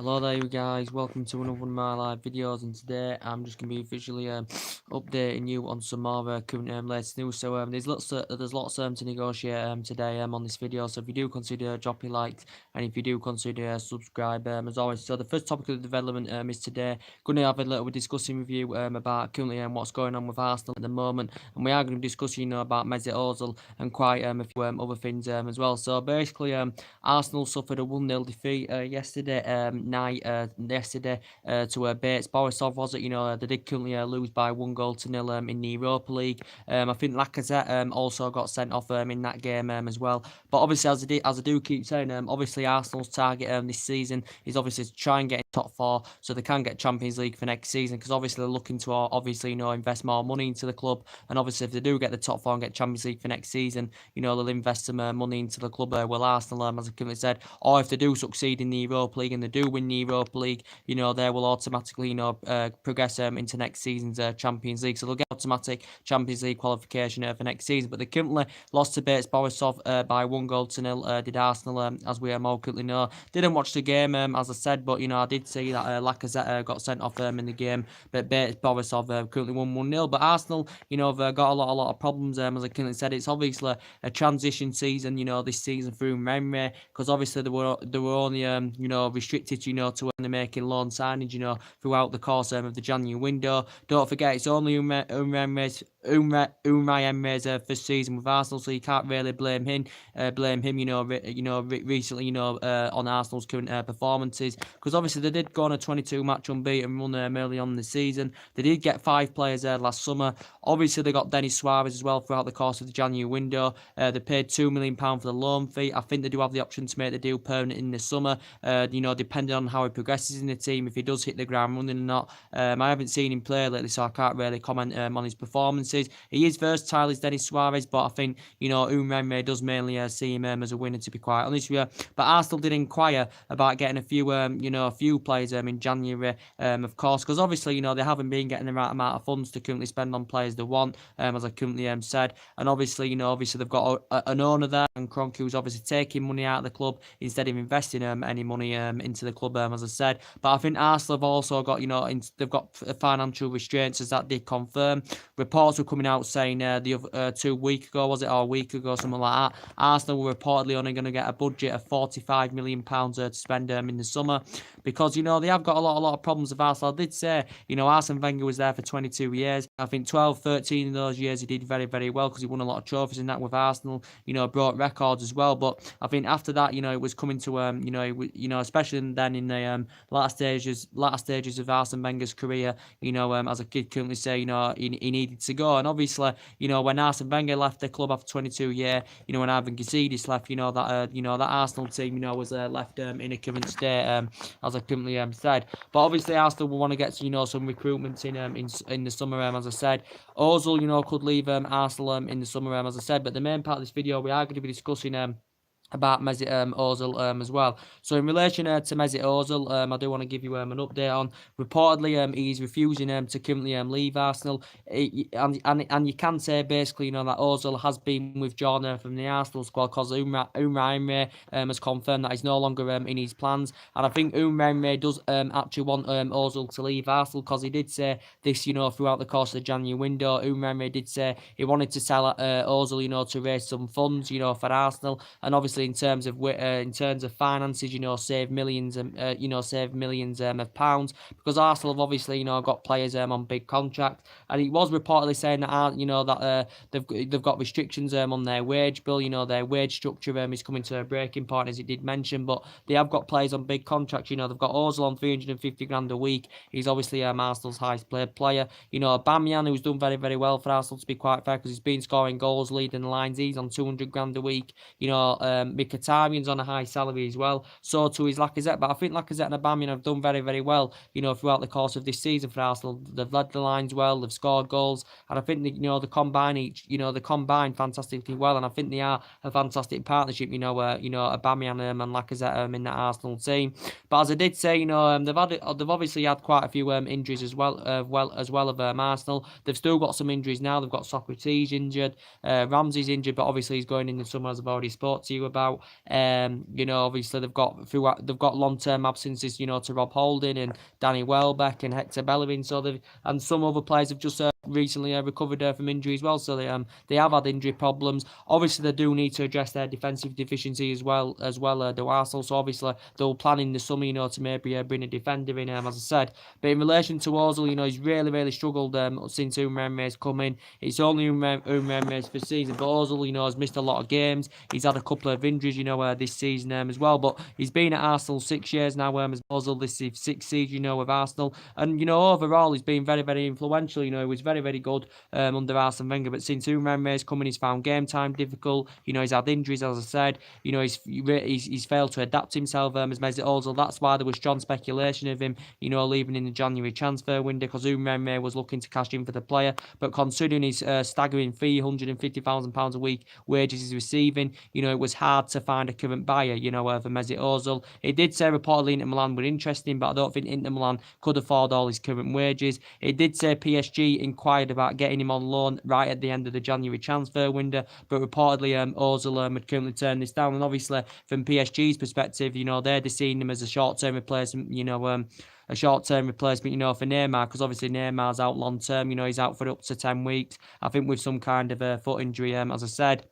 Hello there you guys, welcome to another one of my live videos, and today I'm just going to be officially updating you on some more current latest news. So there's lots to negotiate today on this video, so if you do consider dropping likes and if you do consider subscribe as always. So the first topic of the development is today going to have a little discussing with you about currently what's going on with Arsenal at the moment, and we are going to be discussing about Mesut Ozil and quite a few other things as well. So basically Arsenal suffered a 1-0 defeat yesterday to Bates Borisov, was it? They did currently lose by 1-0 in the Europa League. I think Lacazette also got sent off in that game as well. But obviously, as I do keep saying, obviously Arsenal's target this season is obviously to try and get in top four so they can get Champions League for next season, because obviously they're looking to obviously invest more money into the club, and obviously if they do get the top four and get Champions League for next season, they'll invest some money into the club. Will Arsenal, as I currently said, or if they do succeed in the Europa League and they do win the Europa League, they will automatically progress into next season's Champions League, so they'll get automatic Champions League qualification for next season. But they currently lost to Bates Borisov by 1-0. Did Arsenal, as we all currently know. Didn't watch the game as I said, but I did see that Lacazette got sent off in the game, but Bates Borisov currently won 1-0. But Arsenal, have got a lot of problems. As I currently said, it's obviously a transition season, this season through memory, because obviously they were only restricted to only making loan signings throughout the course of the January window. Don't forget, it's only Unai Emery's first season with Arsenal, so you can't really blame him. Recently, on Arsenal's current performances, because obviously they did go on a 22-match unbeaten run early on in the season. They did get 5 players last summer. Obviously, they got Denis Suarez as well throughout the course of the January window. They paid £2 million for the loan fee. I think they do have the option to make the deal permanent in the summer, depending on how he progresses in the team, if he does hit the ground running or not. I haven't seen him play lately, so I can't really comment on his performances. He is versatile as Denis Suarez, but I think, Unai does mainly see him as a winner, to be quite honest with you. But Arsenal did inquire about getting a few players in January, of course, because obviously, they haven't been getting the right amount of funds to currently spend on players they want, as I currently said. And obviously, they've got an owner there, and Kroenke, who's obviously taking money out of the club instead of investing any money into the club, as I said. But I think Arsenal have also got, they've got financial restraints, as that did confirm. Reports were coming out saying the 2 weeks ago, was it, or a week ago, something like that, Arsenal were reportedly only going to get a budget of £45 million to spend in the summer, because, they have got a lot of problems with Arsenal. I did say, Arsene Wenger was there for 22 years. I think 12, 13 of those years he did very, very well, because he won a lot of trophies in that with Arsenal, broke records as well. But I think after that, it was coming to, especially then in the latter stages of Arsene Wenger's career, as a kid currently say, he needed to go. And obviously, when Arsene Wenger left the club after 22 years, when Ivan Gazidis left, that Arsenal team, was left in a current state, as I currently said. But obviously, Arsenal will want to get some recruitment in the summer, as I said. Ozil, could leave Arsenal in the summer, as I said. But the main part of this video, we are going to be discussing about Mesut Ozil as well. So in relation to Mesut Ozil, I do want to give you an update on. Reportedly, he's refusing to currently leave Arsenal, and you can say basically that Ozil has been withdrawn from the Arsenal squad, because Unai Emery has confirmed that he's no longer in his plans. And I think Unai Emery does actually want Ozil to leave Arsenal, because he did say this throughout the course of the January window. Unai Emery did say he wanted to sell Ozil to raise some funds for Arsenal, and obviously in terms of finances, save millions of pounds, because Arsenal have obviously got players on big contracts. And he was reportedly saying that they've got restrictions on their wage bill. Their wage structure is coming to a breaking point, as he did mention. But they have got players on big contracts. They've got Ozil on 350 grand a week. He's obviously Arsenal's highest paid player. Aubameyang, who's done very, very well for Arsenal, to be quite fair, because he's been scoring goals, leading the lines. He's on 200 grand a week. Mkhitaryan's on a high salary as well. So too is Lacazette. But I think Lacazette and Aubameyang have done very, very well, throughout the course of this season for Arsenal. They've led the lines well. They've scored goals, and I think they combine fantastically well. And I think they are a fantastic partnership. Aubameyang and Lacazette in that Arsenal team. But as I did say, they've obviously had quite a few injuries as well of Arsenal. They've still got some injuries now. They've got Socrates injured, Ramsey's injured, but obviously he's going in the summer, as I've already spoke to you about. about. Obviously they've got long-term absences, to Rob Holding and Danny Welbeck and Hector Bellerin. And some other players have just recently recovered from injury as well. So they have had injury problems. Obviously, they do need to address their defensive deficiency as well. Do Arsenal. So obviously they'll plan in the summer, to maybe bring a defender in, as I said. But in relation to Ozil, he's really struggled since Umreme's come in. It's only Umreme's first season, but Ozil, has missed a lot of games. He's had a couple of injuries, this season as well. But he's been at Arsenal 6 years now. As Ozil, this is 6th season, with Arsenal, and overall he's been very influential. He was very good under Arsene Wenger. But since Umreme's come in, he's found game time difficult. He's had injuries, as I said. He's failed to adapt himself as Mesut Ozil. That's why there was strong speculation of him, leaving in the January transfer window, because Umreme was looking to cash in for the player. But considering his staggering £350,000 a week wages he's receiving, it was hard to find a current buyer, for Mesut Ozil. It did say reportedly Inter Milan were interested, but I don't think Inter Milan could afford all his current wages. It did say PSG inquired about getting him on loan right at the end of the January transfer window, but reportedly Ozil had currently turned this down. And obviously from PSG's perspective, they're seeing him as a short-term replacement, for Neymar, because obviously Neymar's out long-term. He's out for up to 10 weeks, I think, with some kind of a foot injury, as I said.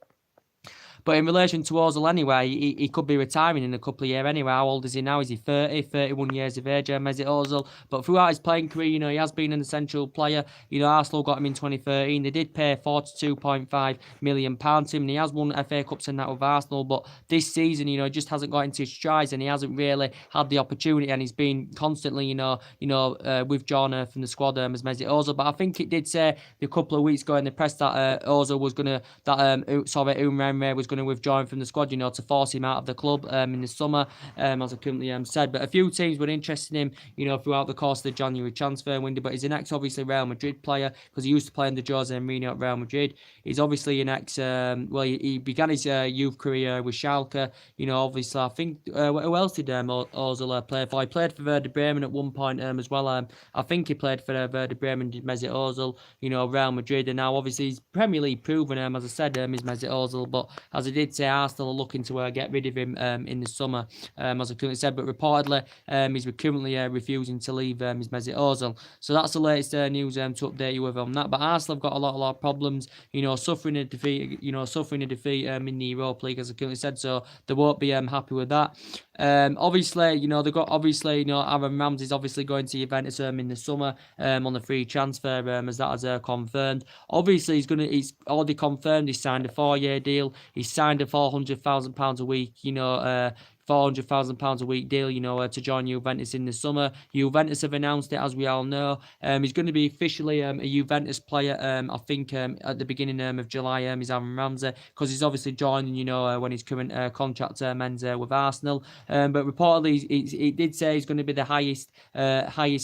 But in relation to Ozil anyway, he could be retiring in a couple of years anyway. How old is he now? Is he 30, 31 years of age, Mesut Ozil? But throughout his playing career, he has been an essential player. Arsenal got him in 2013. They did pay £42.5 million to him, and he has won FA Cups and that with Arsenal. But this season, he just hasn't got into his strides, and he hasn't really had the opportunity, and he's been constantly, withdrawn from the squad as Mesut Ozil. But I think it did say a couple of weeks ago in the press that Ozil was Umreme was going to withdraw him from the squad, to force him out of the club in the summer, as I currently said. But a few teams were interested in him, throughout the course of the January transfer window. But he's an ex-obviously Real Madrid player, because he used to play under Jose Mourinho at Real Madrid. He's obviously an ex. He began his youth career with Schalke. Obviously, I think who else did Ozil play for? He played for Werder Bremen at one point as well. I think he played for Werder Bremen, did Mesut Ozil, Real Madrid, and now obviously he's Premier League proven, as I said, is Mesut Ozil. But as I did say, Arsenal are looking to get rid of him in the summer, as I currently said. But reportedly, he's currently refusing to leave his Mesut Ozil. So that's the latest news to update you with on that. But Arsenal have got a lot of problems, suffering a defeat, in the Europa League, as I currently said. So they won't be happy with that. Obviously, they've got Aaron Ramsey's obviously going to Juventus in the summer on the free transfer, as that is confirmed. Obviously, he's already confirmed he's signed a 4-year deal. He's signed a £400,000 a week, £400,000 a week deal, to join Juventus in the summer. Juventus have announced it, as we all know. He's going to be officially a Juventus player, I think, at the beginning of July, is Aaron Ramsey, because he's obviously joining, when his current contract ends with Arsenal. But reportedly, he did say he's going to be the highest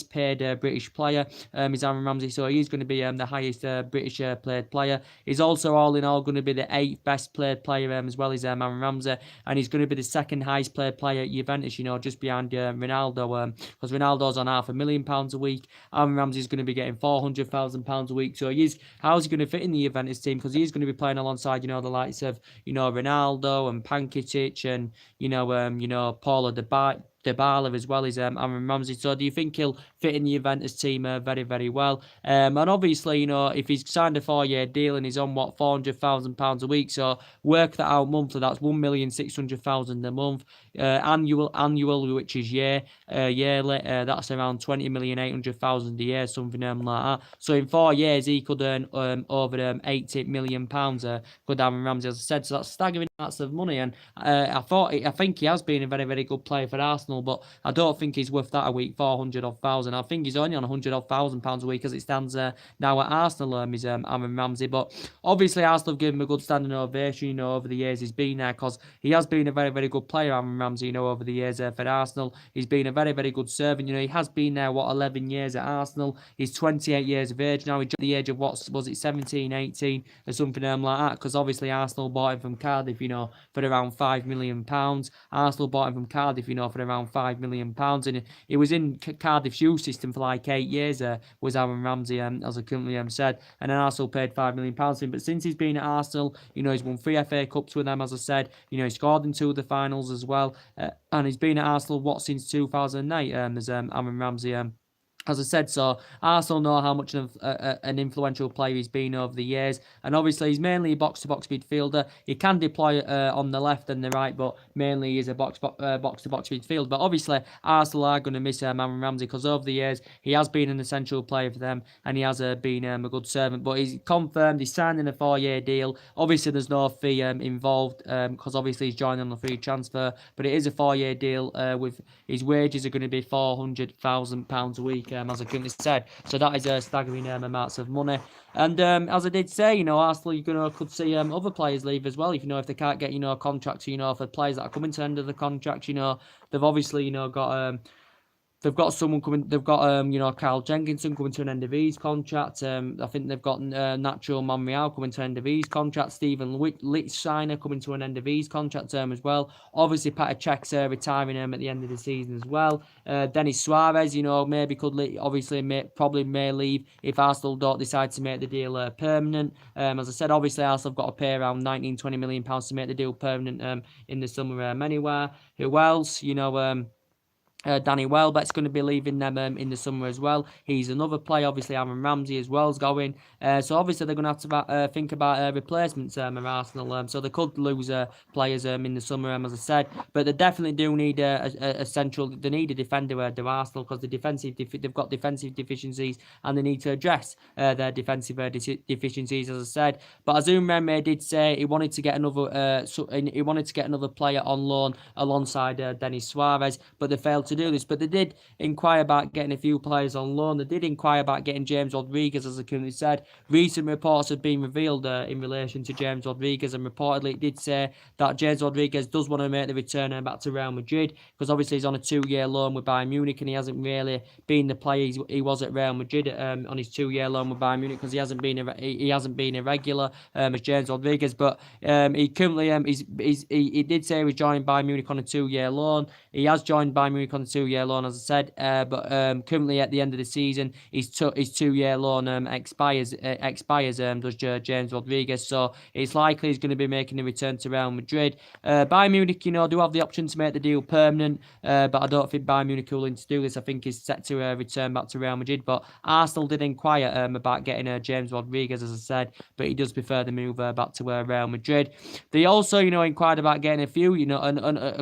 paid British player, is Aaron Ramsey. So he is going to be the highest British played player. He's also, all in all, going to be the 8th best played player as well as Aaron Ramsey, and he's going to be the second highest played player at Juventus, just behind Ronaldo, because Ronaldo's on £500,000 a week. Aaron Ramsey's going to be getting £400,000 a week. So how's he going to fit in the Juventus team? Because he's going to be playing alongside, the likes of, Ronaldo and Pankitic and, Paulo Dybala as well as Aaron Ramsey. So do you think he'll fit in the Juventus team very well? And obviously, if he's signed a 4-year deal and he's on £400,000 a week, so work that out monthly, that's £1,600,000 a month. Annual, which is yearly, that's around £20,800,000 a year, something like that. So in 4 years, he could earn over £80 million. Good Aaron Ramsey, as I said. So that's staggering amounts of money. And I think he has been a very good player for Arsenal, but I don't think he's worth that a week, 400,000. I think he's only on £100,000 a week as it stands now at Arsenal, is Aaron Ramsey. But obviously, Arsenal have given him a good standing ovation, over the years he's been there, because he has been a very good player, Aaron Ramsey, over the years for Arsenal. He's been a very good servant. He has been there, 11 years at Arsenal. He's 28 years of age now. He jumped the age of, 17, 18 or something like that, because obviously Arsenal bought him from Cardiff, for around £5 million. Arsenal bought him from Cardiff, for around around £5 million, and he was in Cardiff's youth system for like 8 years. Was Aaron Ramsey, as I currently said, and then Arsenal paid £5 million to him. But since he's been at Arsenal, he's won 3 FA Cups with them, as I said. He scored in 2 of the finals as well, and he's been at Arsenal since 2008. As Aaron Ramsey. As I said, so Arsenal know how much of an influential player he's been over the years, and obviously he's mainly a box-to-box midfielder. He can deploy on the left and the right, but mainly he's a box-to-box midfielder. But obviously Arsenal are going to miss Aaron Ramsey, because over the years he has been an essential player for them, and he has been a good servant. But he's confirmed he's signing a 4-year deal. Obviously there's no fee involved, because obviously he's joining on a free transfer, but it is a 4-year deal with his wages are going to be £400,000 a week. As I currently said, so that is a staggering amounts of money. And as I did say, Arsenal could see other players leave as well. If they can't get contracts, for players that are coming to the end of the contract, they've obviously got. They've got someone coming. They've got Carl Jenkinson coming to an end of his contract. I think they've got Nacho Monreal coming to an end of his contract. Stephen Lichtsteiner coming to an end of his contract as well. Obviously, Petr Cech's retiring at the end of the season as well. Denis Suarez, maybe probably may leave if Arsenal don't decide to make the deal permanent. As I said, obviously Arsenal have got to pay around £19-20 million to make the deal permanent in the summer anywhere. Who else? Danny Welbeck's going to be leaving them in the summer as well. He's another player. Obviously, Aaron Ramsey as well is going. So obviously they're going to have to think about replacements at Arsenal. So they could lose players in the summer, as I said. But they definitely do need a central. They need a defender at Arsenal, because they've got defensive deficiencies, and they need to address their defensive deficiencies, as I said. But Azum Remeh did say he wanted to get another player on loan alongside Denis Suarez, but they failed to do this. But they did inquire about getting a few players on loan. They did inquire about getting James Rodriguez, as I currently said. Recent reports have been revealed in relation to James Rodriguez, and reportedly it did say that James Rodriguez does want to make the return back to Real Madrid, because obviously he's on a 2-year loan with Bayern Munich, and he hasn't really been the player he was at Real Madrid on his 2-year loan with Bayern Munich, because he hasn't been a regular as James Rodriguez. But he currently he did say he was joining Bayern Munich on a 2-year loan. He has joined Bayern Munich on a 2-year loan, as I said, but currently at the end of the season, his 2-year loan expires. Does James Rodriguez? So it's likely he's going to be making a return to Real Madrid. Bayern Munich, do have the option to make the deal permanent, but I don't think Bayern Munich are willing to do this. I think he's set to return back to Real Madrid. But Arsenal did inquire about getting James Rodriguez, as I said, but he does prefer the move back to Real Madrid. They also, inquired about getting a few,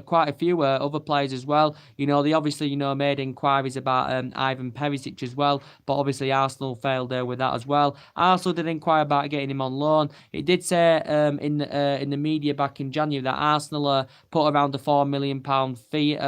quite a few other players as well. They obviously, made inquiries about Ivan Perisic as well, but obviously Arsenal failed with that as well. Arsenal did inquire about getting him on loan. It did say in the media back in January that Arsenal put around a £4 million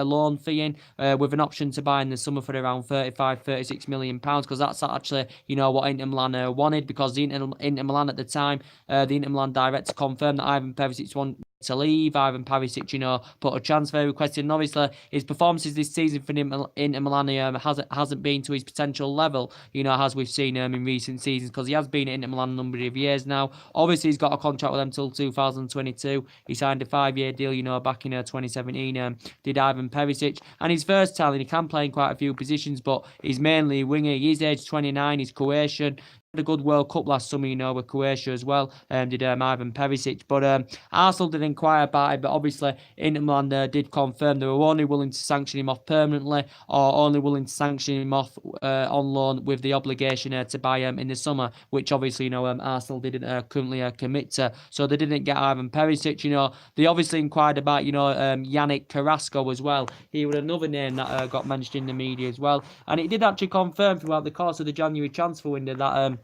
loan fee in, with an option to buy in the summer for around £35-36 million, because that's actually, what Inter Milan wanted, because the Inter Milan at the time, the Inter Milan director confirmed that Ivan Perisic wanted to leave. Ivan Perisic, put a transfer request in. And obviously, his performances this season for Inter Milan hasn't been to his potential level, as we've seen in recent seasons, because he has been at Inter Milan a number of years now. Obviously, he's got a contract with them till 2022. He signed a 5-year deal, back in 2017. Did Ivan Perisic, and he's versatile, and he can play in quite a few positions, but he's mainly winger. He's age 29. He's Croatian. A good World Cup last summer, with Croatia as well. Did Ivan Perisic, but Arsenal did inquire about it. But obviously, Inter Milan did confirm they were only willing to sanction him off permanently, or only willing to sanction him off on loan with the obligation to buy him in the summer, which obviously Arsenal didn't currently commit to. So they didn't get Ivan Perisic. They obviously inquired about Yannick Carrasco as well. He was another name that got mentioned in the media as well, and it did actually confirm throughout the course of the January transfer window that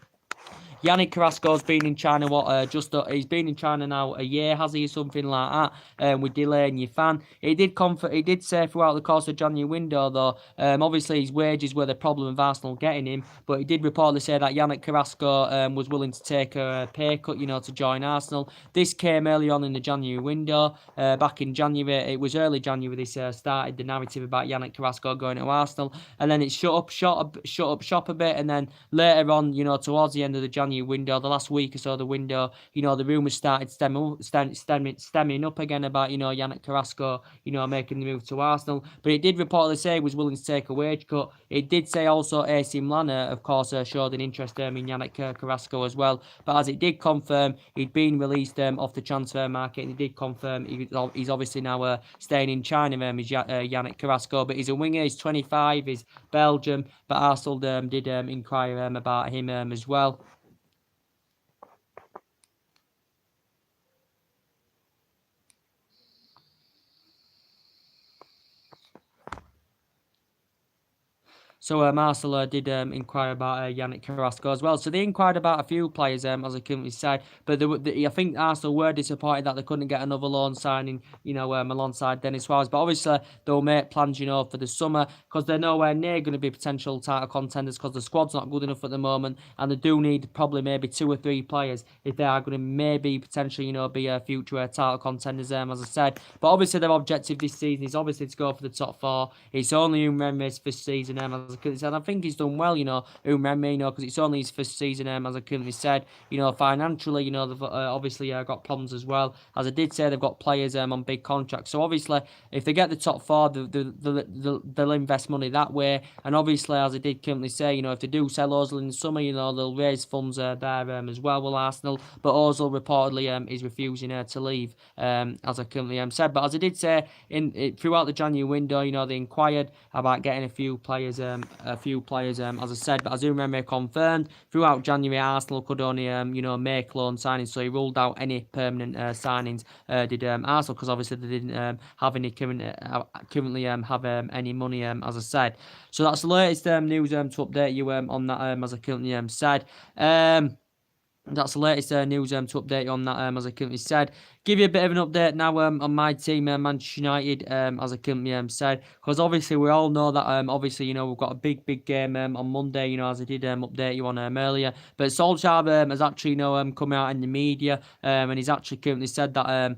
Yannick Carrasco's been in China, he's been in China now a year, has he, something like that, with Delay and Yifan. He did say throughout the course of the January window, though, obviously his wages were the problem of Arsenal getting him, but he did reportedly say that Yannick Carrasco was willing to take a pay cut, to join Arsenal. This came early on in the January window. Back in January, it was early January, this started the narrative about Yannick Carrasco going to Arsenal, and then it shut up shop a bit, and then later on, towards the end of the January January window, the last week or so of the window, the rumours started stemming up again about, Yannick Carrasco, making the move to Arsenal. But it did reportedly say he was willing to take a wage cut. It did say also AC Milan, of course, showed an interest in Yannick Carrasco as well. But as it did confirm, he'd been released off the transfer market, and it did confirm he's obviously now staying in China, is Yannick Carrasco. But he's a winger, he's 25, he's Belgium, but Arsenal did inquire about him as well. So Arsenal did inquire about Yannick Carrasco as well. So they inquired about a few players, as I currently said. But I think Arsenal were disappointed that they couldn't get another loan signing, alongside Denis Suarez. But obviously they'll make plans, for the summer, because they're nowhere near going to be potential title contenders, because the squad's not good enough at the moment, and they do need probably maybe 2 or 3 players if they are going to maybe potentially, be future title contenders, as I said. But obviously their objective this season is obviously to go for the top 4. It's only Umreme's first season, as I said. I think he's done well, Umreme, because it's only his first season, as I currently said. Financially, they've obviously got problems as well. As I did say, they've got players on big contracts. So obviously, if they get the top 4, they'll invest money that way. And obviously, as I did currently say, if they do sell Ozil in the summer, they'll raise funds there as well with Arsenal. But Ozil reportedly is refusing to leave, as I currently said. But as I did say, throughout the January window, they inquired about getting a few players, as I said. But as Umreme confirmed, throughout January, Arsenal could only, make loan signings. So he ruled out any permanent signings, did Arsenal, because obviously they didn't have any currently have any money, as I said. So that's the latest news to update you on that, as I currently said. That's the latest news to update you on that, as I currently said. Give you a bit of an update now on my team, Manchester United, as I currently said. Because obviously we all know that, obviously, we've got a big game on Monday, as I did update you on earlier. But Solskjaer has actually, come out in the media, and he's actually currently said that...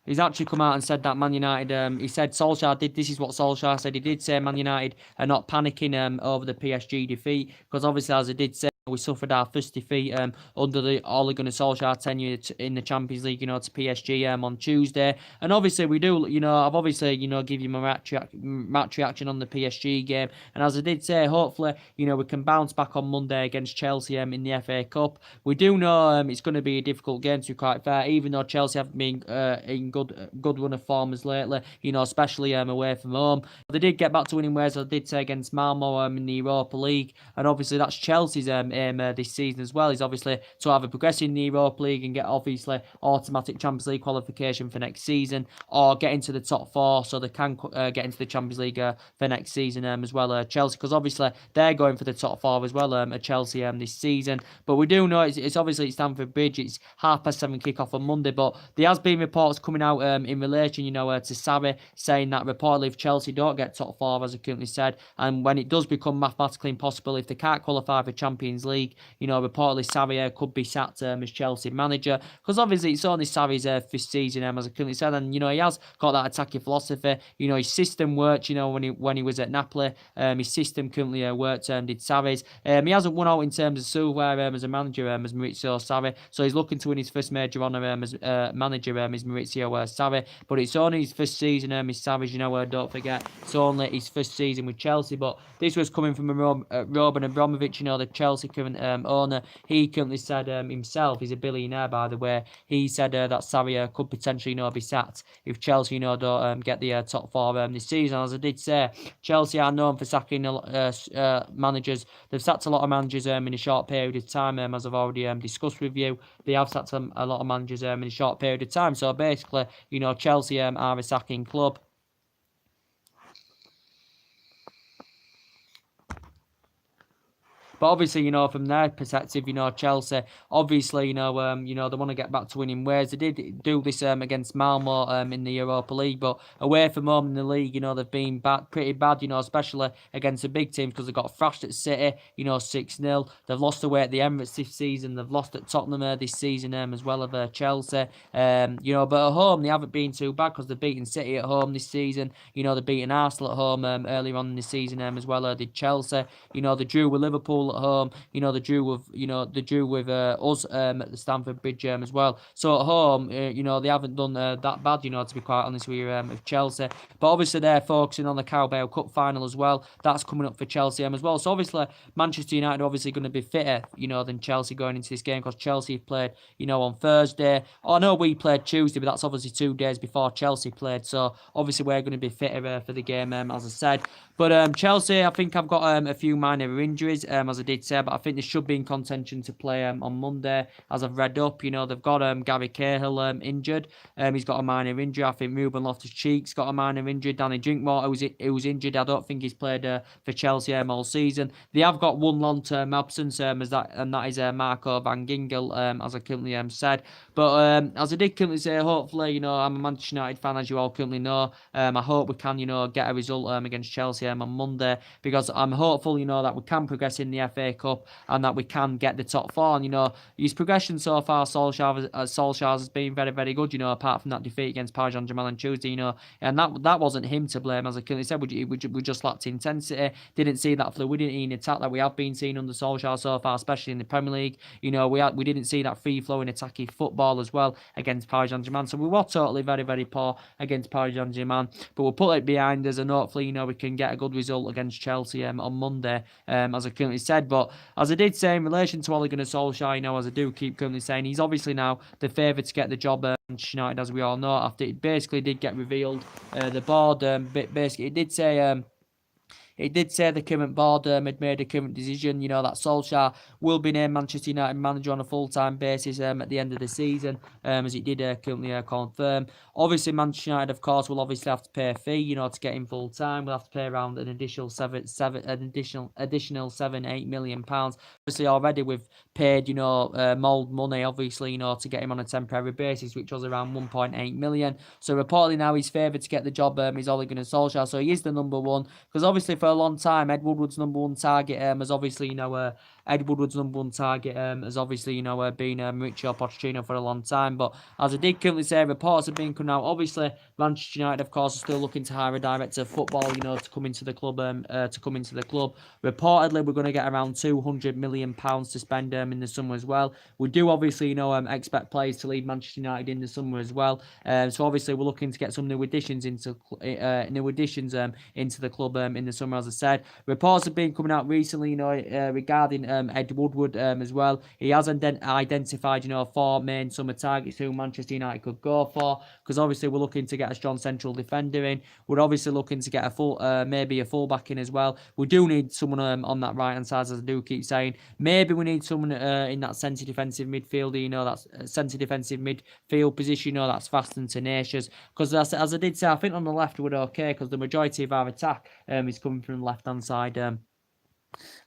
He's actually come out and said that Man United, he said this is what Solskjaer said. He did say Man United are not panicking over the PSG defeat, because obviously, as I did say, we suffered our first defeat under the Ole Gunnar Solskjaer tenure in the Champions League, to PSG on Tuesday. And obviously we do, I've obviously, give you my match reaction on the PSG game. And as I did say, hopefully, we can bounce back on Monday against Chelsea in the FA Cup. We do know it's going to be a difficult game, to be quite fair, even though Chelsea have been in good run of form as lately, especially away from home. They did get back to winning ways, as I did say, against Malmo in the Europa League. And obviously that's Chelsea's aim this season as well, is obviously to either progress in the Europa League and get obviously automatic Champions League qualification for next season, or get into the top 4 so they can get into the Champions League for next season as well, Chelsea, because obviously they're going for the top 4 as well at Chelsea this season. But we do know it's obviously at Stamford Bridge, it's 7:30 kick-off on Monday, but there has been reports coming out in relation, to Sarri, saying that reportedly if Chelsea don't get top 4, as I currently said, and when it does become mathematically impossible, if they can't qualify for Champions League, reportedly Sarri could be sacked as Chelsea manager, because obviously it's only Sarri's first season, as I currently said, and he has got that attacking philosophy. His system worked, when he was at Napoli. His system currently worked, did Sarri's. He hasn't won out in terms of silverware as a manager, as Maurizio Sarri, so he's looking to win his first major honour as manager, as Maurizio Sarri. But it's only his first season, his Sarri's, don't forget, it's only his first season with Chelsea. But this was coming from Roman Abramovich, the Chelsea current owner. He currently said himself, he's a billionaire by the way, he said that Sarri could potentially be sacked if Chelsea don't get the top 4 this season. As I did say, Chelsea are known for sacking managers. They've sacked a lot of managers in a short period of time, as I've already discussed with you. They have sacked a lot of managers in a short period of time. So basically, Chelsea are a sacking club. But obviously, from their perspective, Chelsea, obviously, they want to get back to winning ways. They did do this against Malmo in the Europa League, but away from home in the league, they've been pretty bad, especially against the big teams because they got thrashed at City, 6-0. They've lost away at the Emirates this season. They've lost at Tottenham this season as well as Chelsea. But at home they haven't been too bad because they've beaten City at home this season. They've beaten Arsenal at home earlier on in the season as well as did Chelsea. They drew with Liverpool at home. They drew with us at the Stamford Bridge as well. So at home, they haven't done that bad. To be quite honest with Chelsea. But obviously they're focusing on the Carabao Cup final as well. That's coming up for Chelsea as well. So obviously Manchester United are obviously going to be fitter, than Chelsea going into this game because Chelsea have played, on Thursday. I know we played Tuesday, but that's obviously 2 days before Chelsea played. So obviously we're going to be fitter for the game, as I said. But Chelsea, I think I've got a few minor injuries, as I did say, but I think they should be in contention to play on Monday, as I've read up. They've got Gary Cahill injured. He's got a minor injury. I think Ruben Loftus-Cheek's got a minor injury. Danny Drinkwater, who was injured. I don't think he's played for Chelsea all season. They have got one long-term absence, and that is Marco Van Ginkel, as I currently said. But as I did currently say, hopefully, I'm a Manchester United fan, as you all currently know. I hope we can, get a result against Chelsea on Monday, because I'm hopeful, that we can progress in the FA Cup and that we can get the top four. And, his progression so far, Solskjaer's has been very, very good, apart from that defeat against Paris Saint-Germain on Tuesday, and that wasn't him to blame, as I currently said. We just lacked intensity, didn't see that fluidity in attack that we have been seeing under Solskjaer so far, especially in the Premier League. We didn't see that free-flowing attacking football as well against Paris Saint-Germain, so we were totally very, very poor against Paris Saint-Germain, but we'll put it behind us and hopefully, we can get a good result against Chelsea on Monday, as I currently said. But as I did say in relation to Ole Gunnar Solskjaer, as I do keep currently saying, he's obviously now the favourite to get the job at Manchester United, as we all know, after it basically did get revealed. The board, basically, it did say the current board had made a current decision, that Solskjaer will be named Manchester United manager on a full-time basis at the end of the season, as it did currently confirm. Obviously, Manchester United, of course, will obviously have to pay a fee, to get him full-time. We'll have to pay around an additional £7-8 million. Obviously, already we've paid, mould money, obviously, to get him on a temporary basis, which was around 1.8 million. So reportedly now he's favoured to get the job is Ole Gunnar Solskjaer. So he is the number one, because obviously for a long time, Ed Woodward's number one target has obviously, Ed Woodward's number one target has obviously, been Mauricio Pochettino for a long time. But as I did currently say, reports have been coming out. Obviously, Manchester United, of course, are still looking to hire a director of football, to come into the club. Reportedly, we're going to get around £200 million to spend in the summer as well. We do obviously, expect players to leave Manchester United in the summer as well. So obviously, we're looking to get some new additions into the club in the summer, as I said. Reports have been coming out recently, regarding Ed Woodward as well. He has identified, 4 main summer targets who Manchester United could go for, because obviously we're looking to get a strong central defender in. We're obviously looking to get maybe a fullback in as well. We do need someone on that right hand side, as I do keep saying. Maybe we need someone in that centre defensive midfield, that centre defensive midfield position, that's fast and tenacious. Because as I did say, I think on the left we're okay, because the majority of our attack is coming from the left hand side.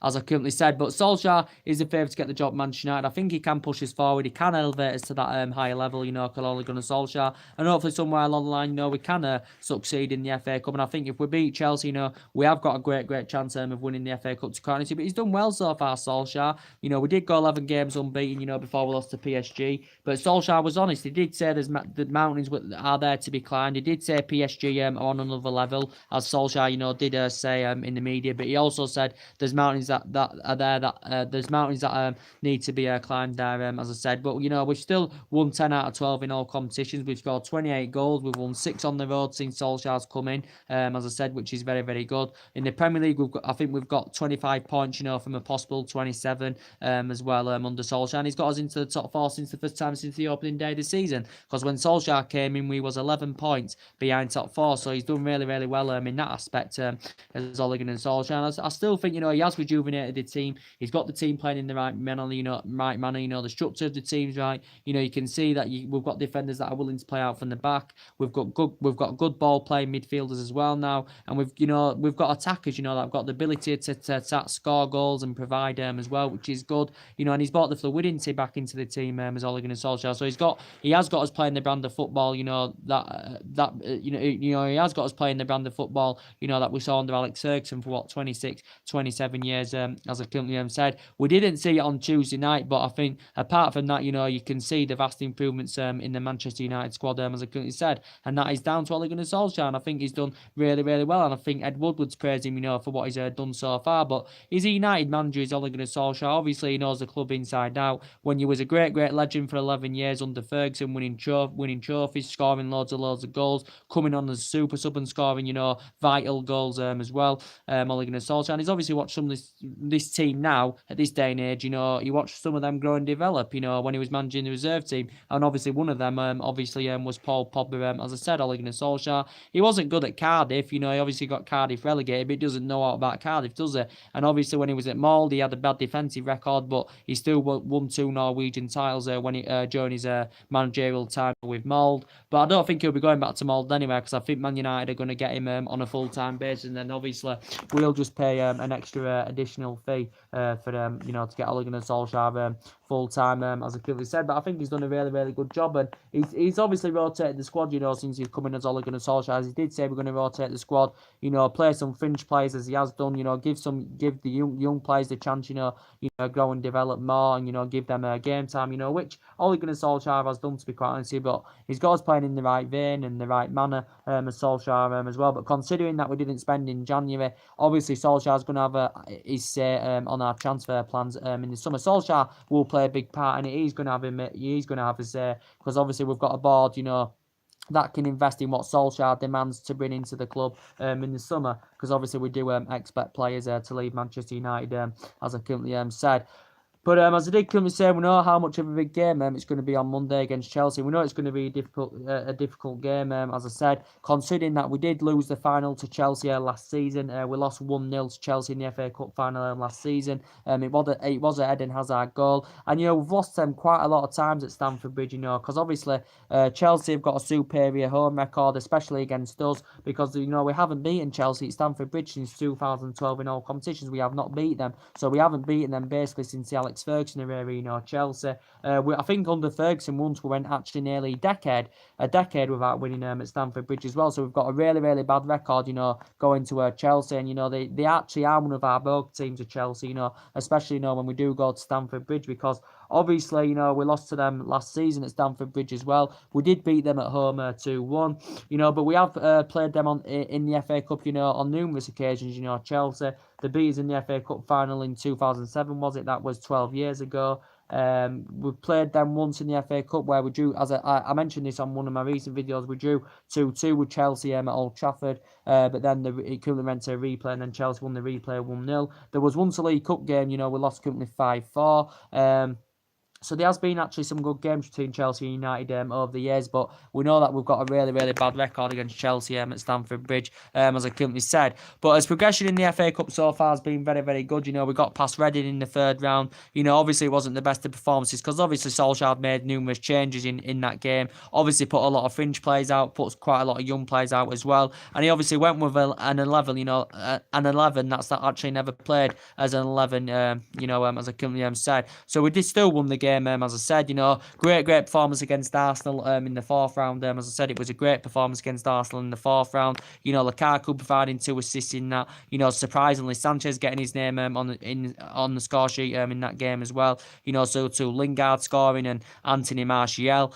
As I currently said, but Solskjaer is the favourite to get the job at Manchester United. I think he can push us forward. He can elevate us to that higher level, Ole Gunnar Solskjaer. And hopefully somewhere along the line, we can succeed in the FA Cup. And I think if we beat Chelsea, we have got a great chance of winning the FA Cup to Cardiff. But he's done well so far, Solskjaer. We did go 11 games unbeaten, before we lost to PSG. But Solskjaer was honest. He did say the mountains are there to be climbed. He did say PSG are on another level, as Solskjaer, did say in the media. But he also said there's mountains that are there, there's mountains that need to be climbed there, as I said. But we've still won 10 out of 12 in all competitions. We've scored 28 goals. We've won 6 on the road since Solskjaer's come in, as I said, which is very, very good. In the Premier League, I think we've got 25 points, from a possible 27 as well under Solskjaer. And he's got us into the top 4 since the first time since the opening day of the season. Because when Solskjaer came in, we was 11 points behind top 4. So he's done really, really well in that aspect as Ole Gunnar Solskjaer. And I still think, he has rejuvenated the team. He's got the team playing in the right manner. The structure of the team's right. You can see that we've got defenders that are willing to play out from the back. We've got good ball playing midfielders as well now, and we've got attackers, that have got the ability to score goals and provide as well, which is good. And he's brought the fluidity back into the team as Ole Gunnar Solskjaer. So he has got us playing the brand of football. He has got us playing the brand of football. That we saw under Alex Ferguson for 26, 27 years. As I currently said, we didn't see it on Tuesday night, but I think apart from that, you can see the vast improvements in the Manchester United squad, as I currently said, and that is down to Ole Gunnar Solskjaer. And I think he's done really, really well. And I think Ed Woodward's praised him, for what he's done so far. But he's a United manager. He's Ole Gunnar Solskjaer. Obviously, he knows the club inside out. When you was a great legend for 11 years under Ferguson, winning trophies, scoring loads of goals, coming on as a super sub and scoring, vital goals as well. Ole Gunnar Solskjaer. And he's obviously watched some of this team now at this day and age. You watch some of them grow and develop. When he was managing the reserve team, and obviously one of them, was Paul Pogba. As I said, Ole Gunnar Solskjaer. He wasn't good at Cardiff. He obviously got Cardiff relegated, but he doesn't know all about Cardiff, does he? And obviously when he was at Molde, he had a bad defensive record, but he still won 2 Norwegian titles during his managerial time with Molde. But I don't think he'll be going back to Molde anyway, because I think Man United are going to get him on a full-time basis, and then obviously we'll just pay an extra additional fee for to get Ole Gunnar Solskjaer full-time, as I clearly said. But I think he's done a really, really good job, and he's obviously rotated the squad, since he's come in as Ole Gunnar Solskjaer. As he did say, we're going to rotate the squad, play some fringe players as he has done, give the young players the chance, grow and develop more, and give them game time, which Ole Gunnar Solskjaer has done, to be quite honest with you. But he's got us playing in the right vein and the right manner as Solskjaer as well. But considering that we didn't spend in January, obviously Solskjaer's going to have his say on our transfer plans in the summer. Solskjaer will play a big part, and he's going to have his say, because obviously we've got a board, that can invest in what Solskjaer demands to bring into the club in the summer, because obviously we do expect players to leave Manchester United, as I currently said. But as I did come and say, we know how much of a big game it's going to be on Monday against Chelsea. We know it's going to be a difficult game, as I said, considering that we did lose the final to Chelsea last season. We lost 1-0 to Chelsea in the FA Cup final last season. It was a Eden Hazard goal. And, we've lost them quite a lot of times at Stamford Bridge, because obviously Chelsea have got a superior home record, especially against us, because, we haven't beaten Chelsea at Stamford Bridge since 2012 in all competitions. We have not beat them. So we haven't beaten them basically since the Alex Ferguson era, Chelsea. I think under Ferguson once we went actually nearly a decade without winning at Stamford Bridge as well. So we've got a really, really bad record, going to Chelsea, and they actually are one of our rogue teams of Chelsea, especially when we do go to Stamford Bridge, because obviously, we lost to them last season at Stamford Bridge as well. We did beat them at home 2-1, but we have played them in the FA Cup, on numerous occasions, Chelsea. The beat us in the FA Cup final in 2007, was it? That was 12 years ago. We played them once in the FA Cup where we drew, as I mentioned this on one of my recent videos, we drew 2-2 with Chelsea at Old Trafford, but then it currently went to a replay, and then Chelsea won the replay 1-0. There was once a League Cup game, we lost currently 5-4. So there has been actually some good games between Chelsea and United over the years, but we know that we've got a really, really bad record against Chelsea at Stamford Bridge, as I currently said. But as progression in the FA Cup so far has been very, very good. We got past Reading in the third round. Obviously it wasn't the best of performances, because obviously Solskjaer made numerous changes in that game. Obviously put a lot of fringe players out, puts quite a lot of young players out as well. And he obviously went with an 11, an 11 that's actually never played as an 11, as I currently said. So we did still won the game. As I said, great performance against Arsenal in the fourth round. As I said, it was a great performance against Arsenal in the fourth round. Lukaku providing 2 assists in that. Surprisingly, Sanchez getting his name on the score sheet in that game as well. So to Lingard scoring and Anthony Martial,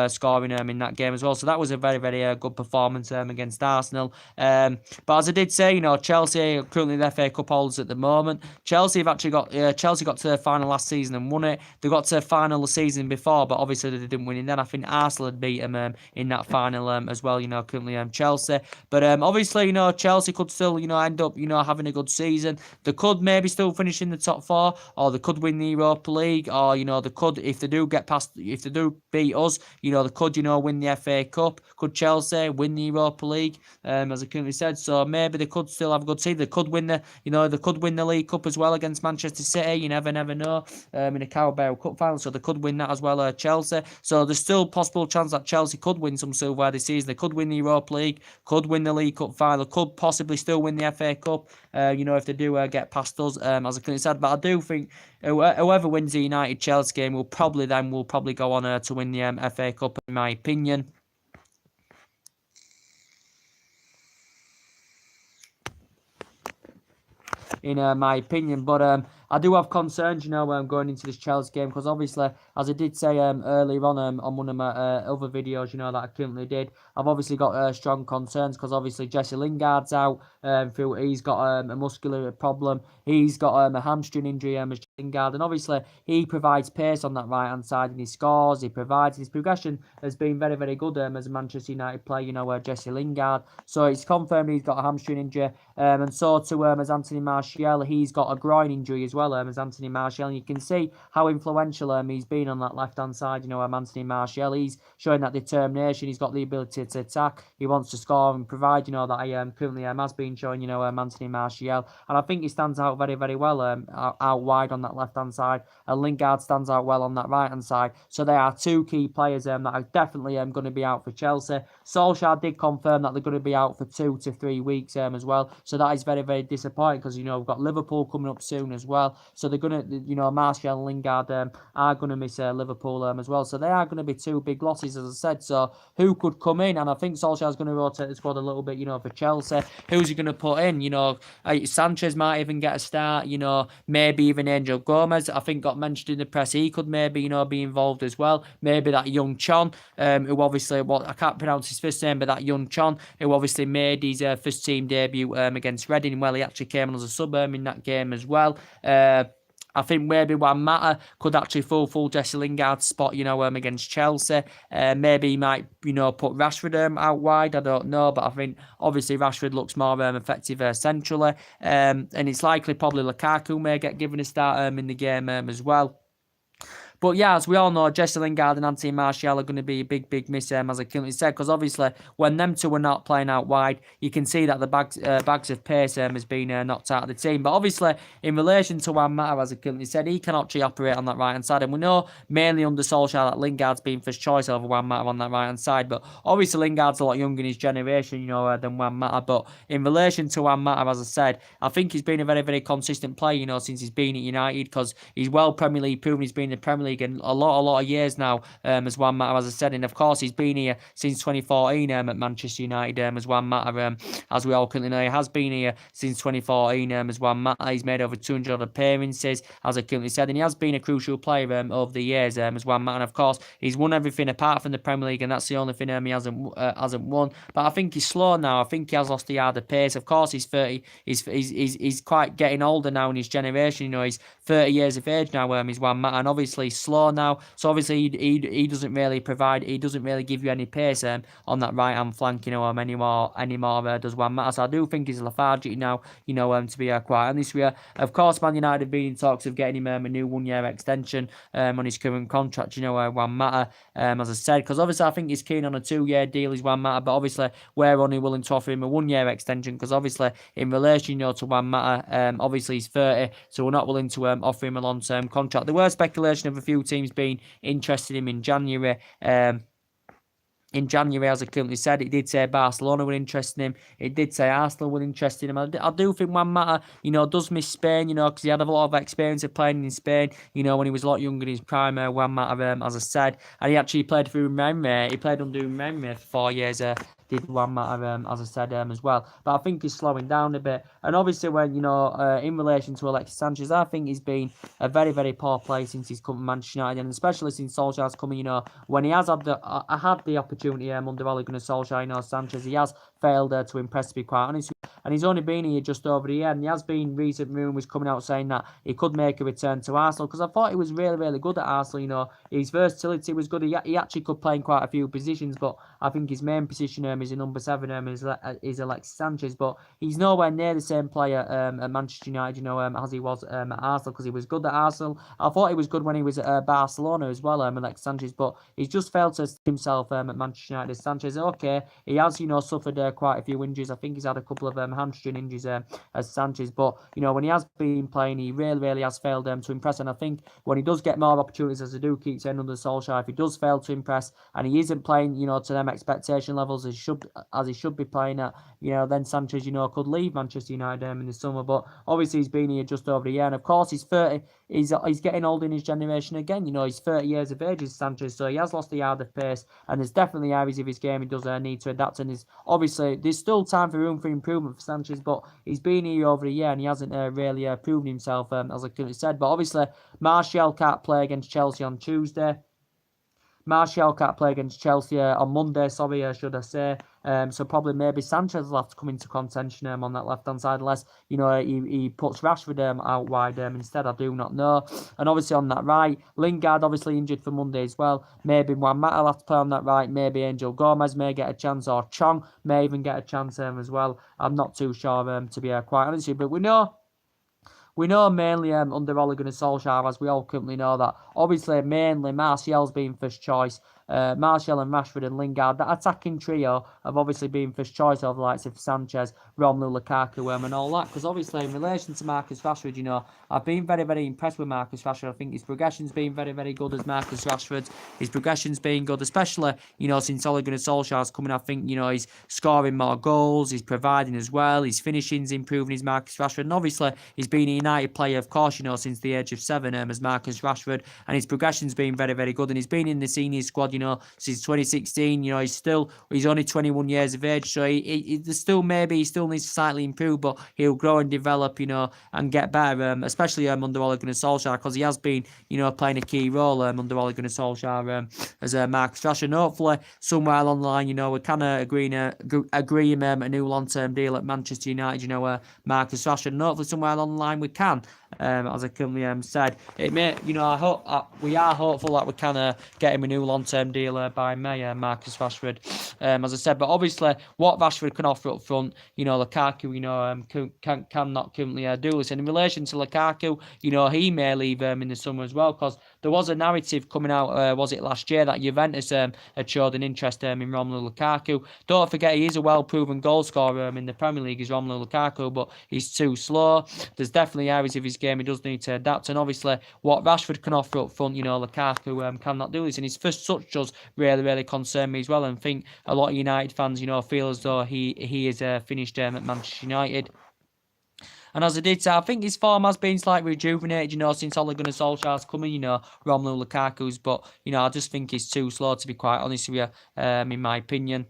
scoring in that game as well. So that was a very, very good performance against Arsenal. But as I did say, Chelsea are currently the FA Cup holders at the moment. Chelsea got to the final last season and won it. They got to final the season before, but obviously they didn't win. And then I think Arsenal had beat them in that final as well. Currently Chelsea. But obviously, Chelsea could still, end up, having a good season. They could maybe still finish in the top 4, or they could win the Europa League, or they could, if they do get past, if they do beat us, they could, win the FA Cup. Could Chelsea win the Europa League, as I currently said? So maybe they could still have a good season. They could win they could win the League Cup as well against Manchester City. You never know. In a Carabao Cup final, so they could win that as well. Chelsea. So there's still possible chance that Chelsea could win some silverware this season. They could win the Europa League, could win the League Cup final, could possibly still win the FA Cup. If they do get past us, as I currently said. But I do think whoever wins the United Chelsea game will probably go on to win the FA Cup, in my opinion. My opinion, but I do have concerns, going into this Chelsea game, because obviously, as I did say earlier on one of my other videos, that I currently did, I've obviously got strong concerns, because obviously Jesse Lingard's out. He's got a muscular problem. He's got a hamstring injury, as Lingard, and obviously he provides pace on that right hand side, and he scores. His progression has been very, very good as a Manchester United player. Jesse Lingard. So it's confirmed he's got a hamstring injury, and so too as Anthony Martial. He's got a groin injury as well. As Anthony Martial, and you can see how influential he's been on that left hand side. Anthony Martial, he's showing that determination. He's got the ability to attack. He wants to score and provide. That he currently has been showing. Anthony Martial, and I think he stands out very, very well out wide on that left hand side. And Lingard stands out well on that right hand side. So they are two key players that are definitely going to be out for Chelsea. Solskjaer did confirm that they're going to be out for 2 to 3 weeks as well. So that is very, very disappointing, because we've got Liverpool coming up soon as well. So they're going to, Martial and Lingard are going to miss Liverpool as well. So they are going to be two big losses, as I said. So who could come in? And I think Solskjaer's going to rotate the squad a little bit, for Chelsea. Who's he going to put in? Sanchez might even get a start, maybe even Angel Gomez, I think, got mentioned in the press. He could maybe, be involved as well. Maybe that young Chon, who obviously, I can't pronounce his first name, but that young Chon, who obviously made his first team debut against Reading. Well, he actually came on as a sub in that game as well. I think maybe Juan Mata could actually fulfill Jesse Lingard's spot, against Chelsea. Maybe he might, put Rashford out wide. I don't know, but I think obviously Rashford looks more effective centrally. And it's likely probably Lukaku may get given a start in the game as well. But yeah, as we all know, Jesse Lingard and Anthony Martial are going to be a big, big miss, as I currently said, because obviously when them two are not playing out wide, you can see that the bags of pace has been knocked out of the team. But obviously, in relation to Juan Mata, as I currently said, he can actually operate on that right-hand side. And we know mainly under Solskjaer that Lingard's been first choice over Juan Mata on that right-hand side. But obviously, Lingard's a lot younger in his generation, than Juan Mata. But in relation to Juan Mata, as I said, I think he's been a very, very consistent player, since he's been at United, because he's well Premier League proven. He's been in the Premier League in a lot of years now, as Juan Mata, as I said, and of course he's been here since 2014 at Manchester United, as Juan Mata, as we all currently know, he has been here since 2014 as Juan Mata. He's made over 200 appearances, as I currently said, and he has been a crucial player over the years as Juan Mata. And of course he's won everything apart from the Premier League, and that's the only thing he hasn't won. But I think he's slow now. I think he has lost the yard of pace. Of course he's 30. He's quite getting older now in his generation. He's 30 years of age now. He's Juan Mata, and obviously he's slow now. So obviously he doesn't really provide. He doesn't really give you any pace on that right hand flank. Anymore does Juan Mata. So I do think he's lethargic now. To be quite honest with you. Of course, Man United have been in talks of getting him a new 1-year extension on his current contract. Juan Mata, as I said, because obviously I think he's keen on a 2-year deal. He's Juan Mata, but obviously we're only willing to offer him a 1-year extension, because obviously in relation to Juan Mata, obviously he's 30, so we're not willing to offer him a long-term contract. There were speculation of a few teams being interested in him in January. As I currently said, it did say Barcelona were interested in him. It did say Arsenal were interested in him. I do think Juan Mata, does miss Spain, because he had a lot of experience of playing in Spain, when he was a lot younger in his prime, Juan Mata, as I said. And he actually played for Rennes. He played under Rennes for 4 years. Did Juan Mata, as I said, as well. But I think he's slowing down a bit. And obviously, when, in relation to Alexis Sanchez, I think he's been a very, very poor player since he's come to Manchester United, and especially since Solskjaer's coming, when he has had the opportunity under Ole Gunnar Solskjaer, Sanchez, he has failed to impress, to be quite honest. And he's only been here just over a year, and there has been recent rumours coming out saying that he could make a return to Arsenal, because I thought he was really, really good at Arsenal. His versatility was good. He actually could play in quite a few positions, but I think his main position is a number 7 is Alexis Sanchez, but he's nowhere near the same player at Manchester United, as he was at Arsenal, because he was good at Arsenal. I thought he was good when he was at Barcelona as well, Alexis Sanchez, but he's just failed to himself at Manchester United. Sanchez, okay, he has, suffered quite a few injuries. I think he's had a couple of hamstring injuries as Sanchez, but, when he has been playing, he really, really has failed to impress, and I think when he does get more opportunities, as I do keep saying under Solskjaer, if he does fail to impress, and he isn't playing, to them expectation levels as he should be playing at, then Sanchez, could leave Manchester United in the summer, but obviously he's been here just over a year, and of course he's 30, he's getting old in his generation again, he's 30 years of age as Sanchez, so he has lost a yard of pace, and there's definitely areas of his game he does need to adapt, and obviously there's still room for improvement for Sanchez, but he's been here over a year, and he hasn't really proven himself, as I currently said, but obviously Martial can't play against Chelsea on Tuesday. Martial can't play against Chelsea on Monday, should I say. So probably maybe Sanchez will have to come into contention on that left-hand side, unless, he puts Rashford out wide instead. I do not know. And obviously on that right, Lingard obviously injured for Monday as well. Maybe Juan Mata will have to play on that right. Maybe Angel Gomez may get a chance, or Chong may even get a chance as well. I'm not too sure, to be quite honest with you. But we know mainly under Ole Gunnar Solskjaer, as we all currently know, that obviously mainly Martial's been first choice. Martial and Rashford and Lingard, that attacking trio have obviously been first choice over the likes of Sanchez, Romelu Lukaku and all that. Because obviously in relation to Marcus Rashford, I've been very, very impressed with Marcus Rashford. I think his progression's been very, very good as Marcus Rashford. His progression's been good, especially, since Ole Gunnar Solskjaer's coming. I think, he's scoring more goals, he's providing as well, his finishing's improving, his Marcus Rashford. And obviously he's been a United player, of course, since the age of 7 as Marcus Rashford. And his progression's been very, very good. And he's been in the senior squad, since 2016. He's only 21 years of age, so he still needs to slightly improve, but he'll grow and develop, and get better, especially under Ole Gunnar Solskjaer, because he has been, playing a key role under Ole Gunnar Solskjaer as Marcus Rashford. And hopefully somewhere along the line, we can agree a new long-term deal at Manchester United, Marcus Rashford, and hopefully somewhere along the line we can. As I currently said, it may, I hope we are hopeful that we can get him a new long-term deal by May, Marcus Rashford. As I said, but obviously what Rashford can offer up front, Lukaku, cannot currently do this. And in relation to Lukaku, he may leave in the summer as well, because there was a narrative coming out, was it last year, that Juventus had showed an interest in Romelu Lukaku. Don't forget, he is a well-proven goal scorer in the Premier League, is Romelu Lukaku, but he's too slow. There's definitely areas of his game he does need to adapt, and obviously what Rashford can offer up front, Lukaku cannot do this, and his first touch does really, really concern me as well, and think a lot of United fans, feel as though he is finished at Manchester United. And as I did say, I think his form has been slightly rejuvenated, since Ole Gunnar Solskjaer's coming, Romelu Lukaku's, but, I just think he's too slow, to be quite honest with you, in my opinion.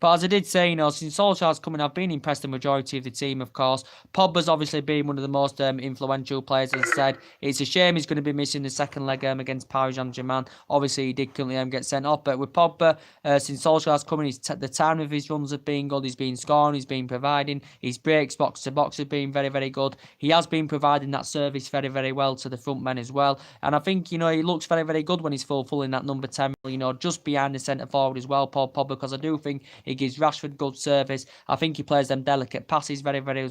But as I did say, since Solskjaer's coming, I've been impressed with the majority of the team, of course. Pogba's obviously been one of the most influential players, as I said. It's a shame he's going to be missing the second leg against Paris Saint-Germain. Obviously, he did currently get sent off. But with Pogba, since Solskjaer's coming, the time of his runs have been good. He's been scoring, he's been providing. His breaks box to box have been very, very good. He has been providing that service very, very well to the front men as well. And I think, he looks very, very good when he's full in that number 10, just behind the centre forward as well, Paul Pogba, because I do think he gives Rashford good service. I think he plays them delicate passes very, very,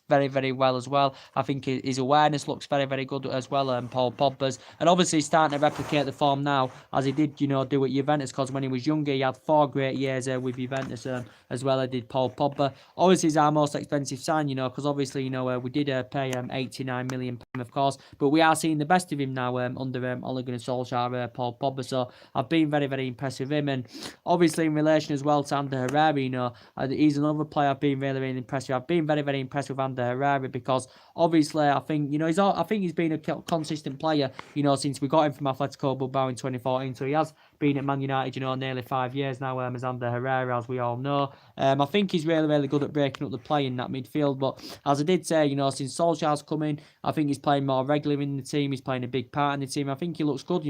very, very well as well. I think his awareness looks very, very good as well, Paul Pogba's. And obviously he's starting to replicate the form now, as he did, do at Juventus, because when he was younger, he had 4 great years with Juventus as well as did Paul Pogba. Obviously, he's our most expensive sign, because obviously, we did pay 89 million, of course, but we are seeing the best of him now under Ole Gunnar Solskjaer, Paul Pogba. So I've been very, very impressed with him. And obviously, in relation as well to Ander Herrera, he's another player I've been really, really impressed with. I've been very, very impressed with Ander Herrera, because obviously, I think I think he's been a consistent player, since we got him from Atletico Bilbao in 2014. So he has been at Man United, nearly 5 years now. As under Herrera, as we all know. I think he's really, really good at breaking up the play in that midfield. But as I did say, since Solskjaer's come in, I think he's playing more regularly in the team. He's playing a big part in the team. I think he looks good,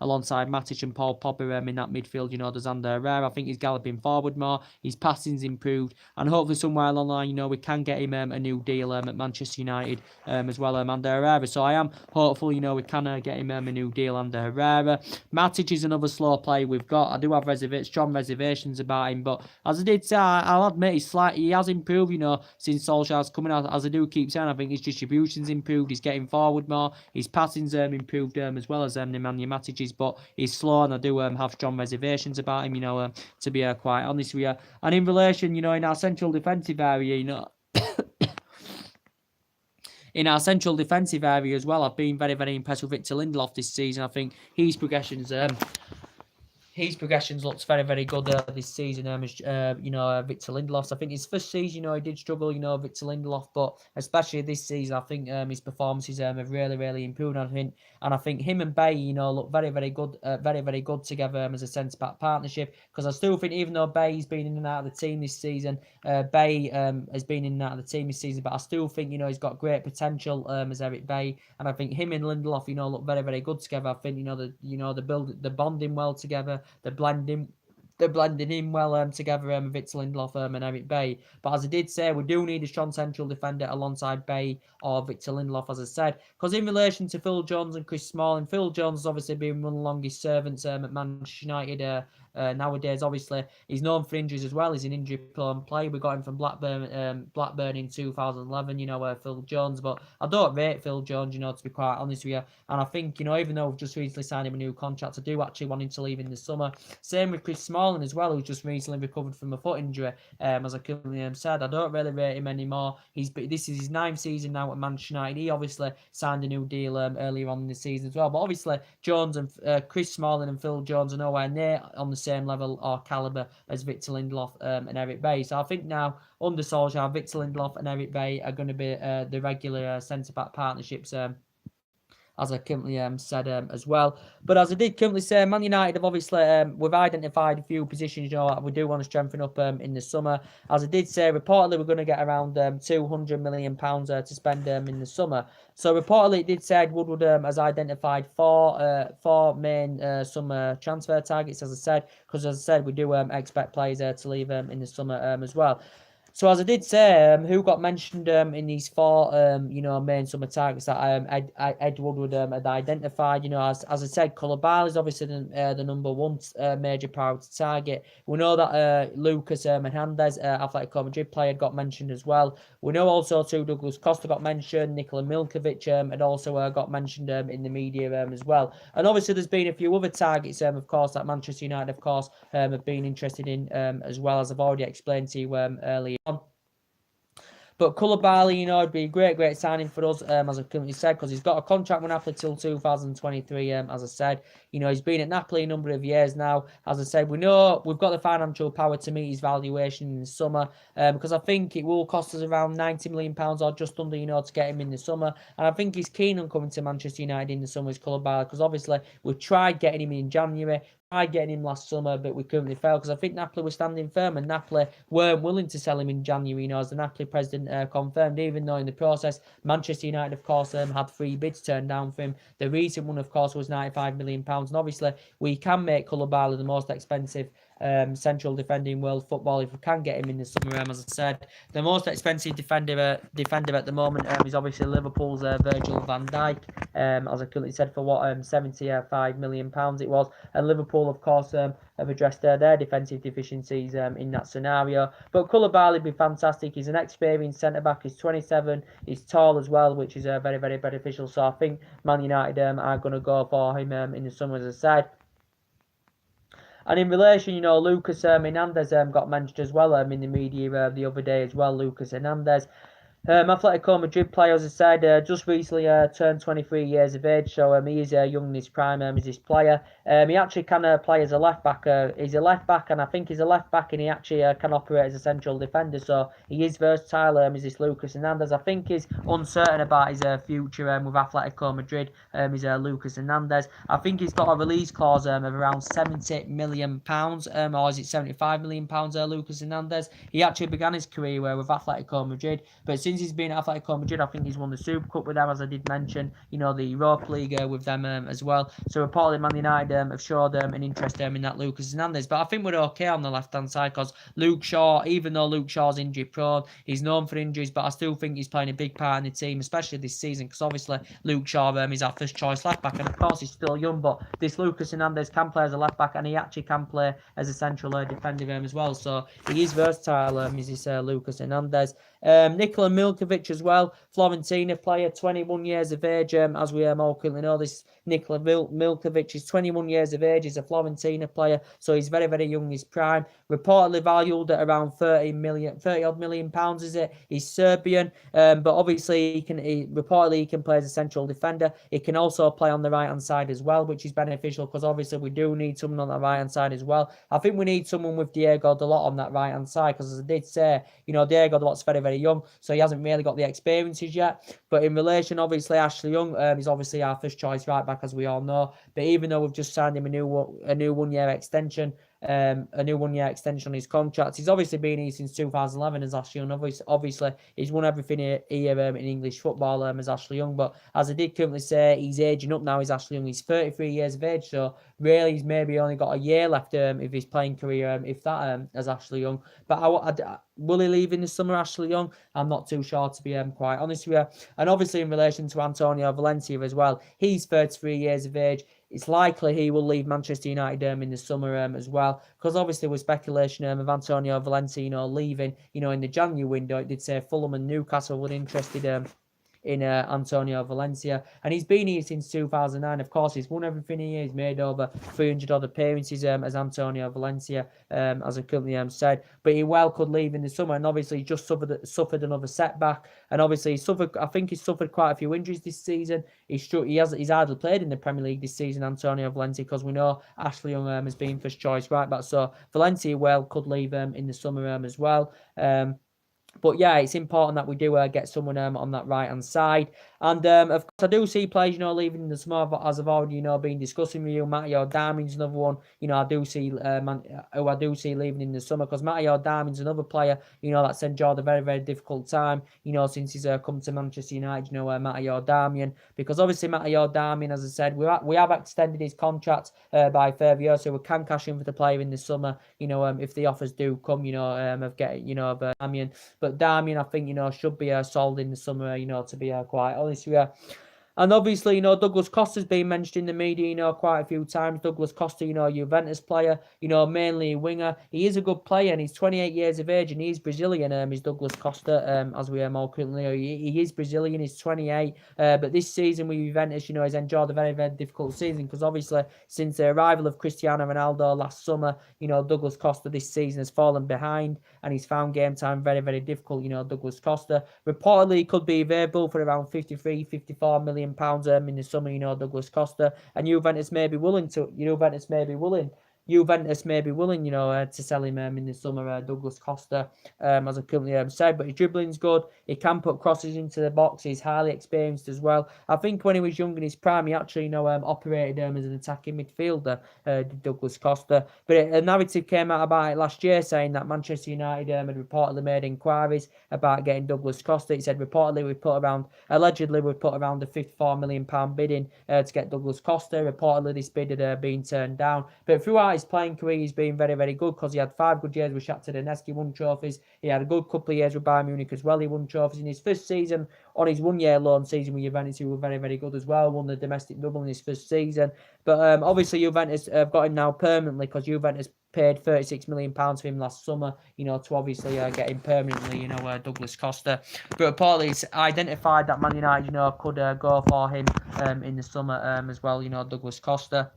alongside Matic and Paul Pogba in that midfield. There's Ander Herrera. I think he's galloping forward more. His passing's improved, and hopefully somewhere along the line, we can get him a new deal at Manchester United as well, Ander Herrera. So I am hopeful, we can get him a new deal, Ander Herrera. Matic is another slow player we've got. I do have strong reservations about him, but as I did say, I'll admit he has improved, since Solskjaer's coming out. As I do keep saying, I think his distribution's improved. He's getting forward more. His passing's improved as well as Nemanja Matic's, but he's slow, and I do have strong reservations about him, to be quite honest with you. And in relation, in our central defensive area, in our central defensive area as well, I've been very, very impressed with Victor Lindelof this season. I think his progressions looks very, very good this season. Victor Lindelof. I think his first season, he did struggle, Victor Lindelof, but especially this season, I think his performances have really, really improved. And I think him and Bay, look very, very good, together as a centre back partnership. Because I still think, even though Bay's been in and out of the team this season, Bay has been in and out of the team this season, but I still think he's got great potential as Eric Bay, and I think him and Lindelof, look very, very good together. I think the bonding well together. They're blending in well together, Victor Lindelof and Eric Bay. But as I did say, we do need a strong central defender alongside Bay or Victor Lindelof, as I said. Because in relation to Phil Jones and Chris Smalling, Phil Jones has obviously been one of the longest servants at Manchester United. Nowadays, obviously, he's known for injuries as well. He's an injury-prone player. We got him from Blackburn in 2011, Phil Jones. But I don't rate Phil Jones, to be quite honest with you. And I think, even though we've just recently signed him a new contract, I do actually want him to leave in the summer. Same with Chris Smalling as well, who's just recently recovered from a foot injury. As I currently said, I don't really rate him anymore. This is his 9th season now at Manchester United. He obviously signed a new deal earlier on in the season as well. But obviously, Jones and Chris Smalling and Phil Jones are nowhere near on the same level or calibre as Victor Lindelof and Eric Bay. So I think now, under Solskjaer, Victor Lindelof and Eric Bay are going to be the regular centre-back partnerships, as I currently said as well. But as I did currently say, Man United have obviously, we've identified a few positions, that we do want to strengthen up in the summer. As I did say, reportedly we're going to get around £200 million to spend in the summer. So reportedly it did say Ed Woodward has identified four main summer transfer targets, as I said, because as I said, we do expect players to leave in the summer as well. So as I did say, who got mentioned in these four, main summer targets that Ed Woodward had identified, as I said, Koulibaly is obviously the number one major priority target. We know that Lucas Hernandez, Atletico Madrid player, got mentioned as well. We know also too Douglas Costa got mentioned, Nikola Milkovic had also got mentioned in the media as well. And obviously there's been a few other targets, of course, that Manchester United, of course, have been interested in as well, as I've already explained to you earlier on. But Koulibaly, it'd be a great signing for us, as I currently said, because he's got a contract with Napoli till 2023, as I said. He's been at Napoli a number of years now. As I said, we know we've got the financial power to meet his valuation in the summer, because I think it will cost us around £90 million or just under, to get him in the summer. And I think he's keen on coming to Manchester United in the summer as Koulibaly, because obviously we've tried getting him in January. Tried getting him last summer, but we currently failed, because I think Napoli was standing firm, and Napoli weren't willing to sell him in January, as the Napoli president confirmed, even though in the process Manchester United, of course, had 3 bids turned down for him. The recent one, of course, was £95 million, and obviously we can make Koulibaly the most expensive central defender in world football if we can get him in the summer. As I said, the most expensive defender at the moment is obviously Liverpool's Virgil van Dijk, as I currently said, for what £75 million it was. And Liverpool, of course, have addressed their defensive deficiencies in that scenario. But Koulibaly would be fantastic. He's an experienced centre back. He's 27. He's tall as well, which is very, very beneficial. So I think Man United are going to go for him in the summer, as I said. And in relation, Lucas Hernandez got mentioned as well in the media the other day as well. Lucas Hernandez. Atletico Madrid player, as I said, just recently turned 23 years of age, so he is young in his prime as this player. He actually can play as a left back. He's a left back, and I think he's a left back, and he actually can operate as a central defender. So he is versatile. Is this Lucas Hernandez? I think he's uncertain about his future with Atletico Madrid. Is Lucas Hernandez? I think he's got a release clause of around £70 million, or is it £75 million? Lucas Hernandez. He actually began his career with Atletico Madrid, but since he's been at Atletico Madrid, I think he's won the Super Cup with them, as I did mention, the Europa League with them as well. So reportedly Man United have showed an interest in that Lucas Hernandez. But I think we're okay on the left-hand side, because Luke Shaw, even though Luke Shaw's injury prone, he's known for injuries, but I still think he's playing a big part in the team, especially this season, because obviously Luke Shaw is our first choice left-back, and of course he's still young, but this Lucas Hernandez can play as a left-back, and he actually can play as a central defender as well. So he is versatile, is this Lucas Hernandez. Nikola Milkovic as well, Florentina player, 21 years of age, as we all currently know. This Nikola Milkovic is 21 years of age, he's a Florentina player, so he's very, very young in his prime. Reportedly valued at around 30 odd million pounds, is it? He's Serbian, but obviously reportedly he can play as a central defender. He can also play on the right hand side as well, which is beneficial, because obviously we do need someone on the right hand side as well. I think we need someone with Diego Dalot on that right hand side, because as I did say, Diego Dalot's very, very young, so he hasn't really got the experiences yet. But in relation, obviously, Ashley Young is obviously our first choice right back, as we all know. But even though we've just signed him a new 1 year extension, on his contract, he's obviously been here since 2011 as Ashley Young. Obviously, he's won everything here in English football as Ashley Young. But as I did currently say, he's aging up now. He's Ashley Young. He's 33 years of age, so really he's maybe only got a year left of his playing career, if that, as Ashley Young. But will he leave in the summer, Ashley Young? I'm not too sure, to be quite honest with you. And obviously in relation to Antonio Valencia as well, he's 33 years of age. It's likely he will leave Manchester United in the summer as well, because obviously with speculation of Antonio Valencia, leaving, in the January window. It did say Fulham and Newcastle were interested in Antonio Valencia, and he's been here since 2009. Of course, he's won everything here. He's made over 300 odd appearances as Antonio Valencia, as I currently said. But he well could leave in the summer, and obviously he just suffered another setback, and obviously I think he's suffered quite a few injuries this season. He's hardly played in the Premier League this season, Antonio Valencia, because we know Ashley Young has been first choice right back. So Valencia well could leave in the summer as well. But yeah, it's important that we do get someone on that right hand side. And of course, I do see players, leaving in the summer, as I've already, been discussing with you. Matteo Darmian's another one. I do see who I do see leaving in the summer, because Matteo Darmian's another player, that's enjoyed a very, very difficult time, since he's come to Manchester United. Matteo Darmian, because obviously Matteo Darmian, as I said, we have extended his contract by 5 years, so we can cash in for the player in the summer. If the offers do come, of getting, of Darmian. But Darmian, I think, should be sold in the summer, to be quite honest with you. And obviously, Douglas Costa's been mentioned in the media, quite a few times. Douglas Costa, Juventus player, mainly a winger. He is a good player, and he's 28 years of age, and he's Brazilian, is Douglas Costa, as we all currently know. He is Brazilian, he's 28. But this season with Juventus, he's enjoyed a very, very difficult season, because obviously, since the arrival of Cristiano Ronaldo last summer, Douglas Costa this season has fallen behind, and he's found game time very, very difficult, Douglas Costa. Reportedly, he could be available for around 53, 54 million pounds in the summer, Douglas Costa, and Juventus may be willing, to sell him in the summer, Douglas Costa, as I currently said. But his dribbling's good. He can put crosses into the box. He's highly experienced as well. I think when he was young in his prime, he actually, operated as an attacking midfielder, Douglas Costa. But a narrative came out about it last year, saying that Manchester United had reportedly made inquiries about getting Douglas Costa. He said allegedly we put around a £54 million bid in to get Douglas Costa. Reportedly this bid had been turned down. But throughout his playing career, he's been very, very good, because he had 5 good years with Shakhtar Donetsk. He won trophies. He had a good couple of years with Bayern Munich as well. He won trophies in his first season. On his 1 year loan season with Juventus, he was very, very good as well. Won the domestic double in his first season. But obviously Juventus have got him now permanently, because Juventus paid £36 million for him last summer, to obviously get him permanently, Douglas Costa. But reportedly it's identified that Man United, could go for him in the summer as well, Douglas Costa.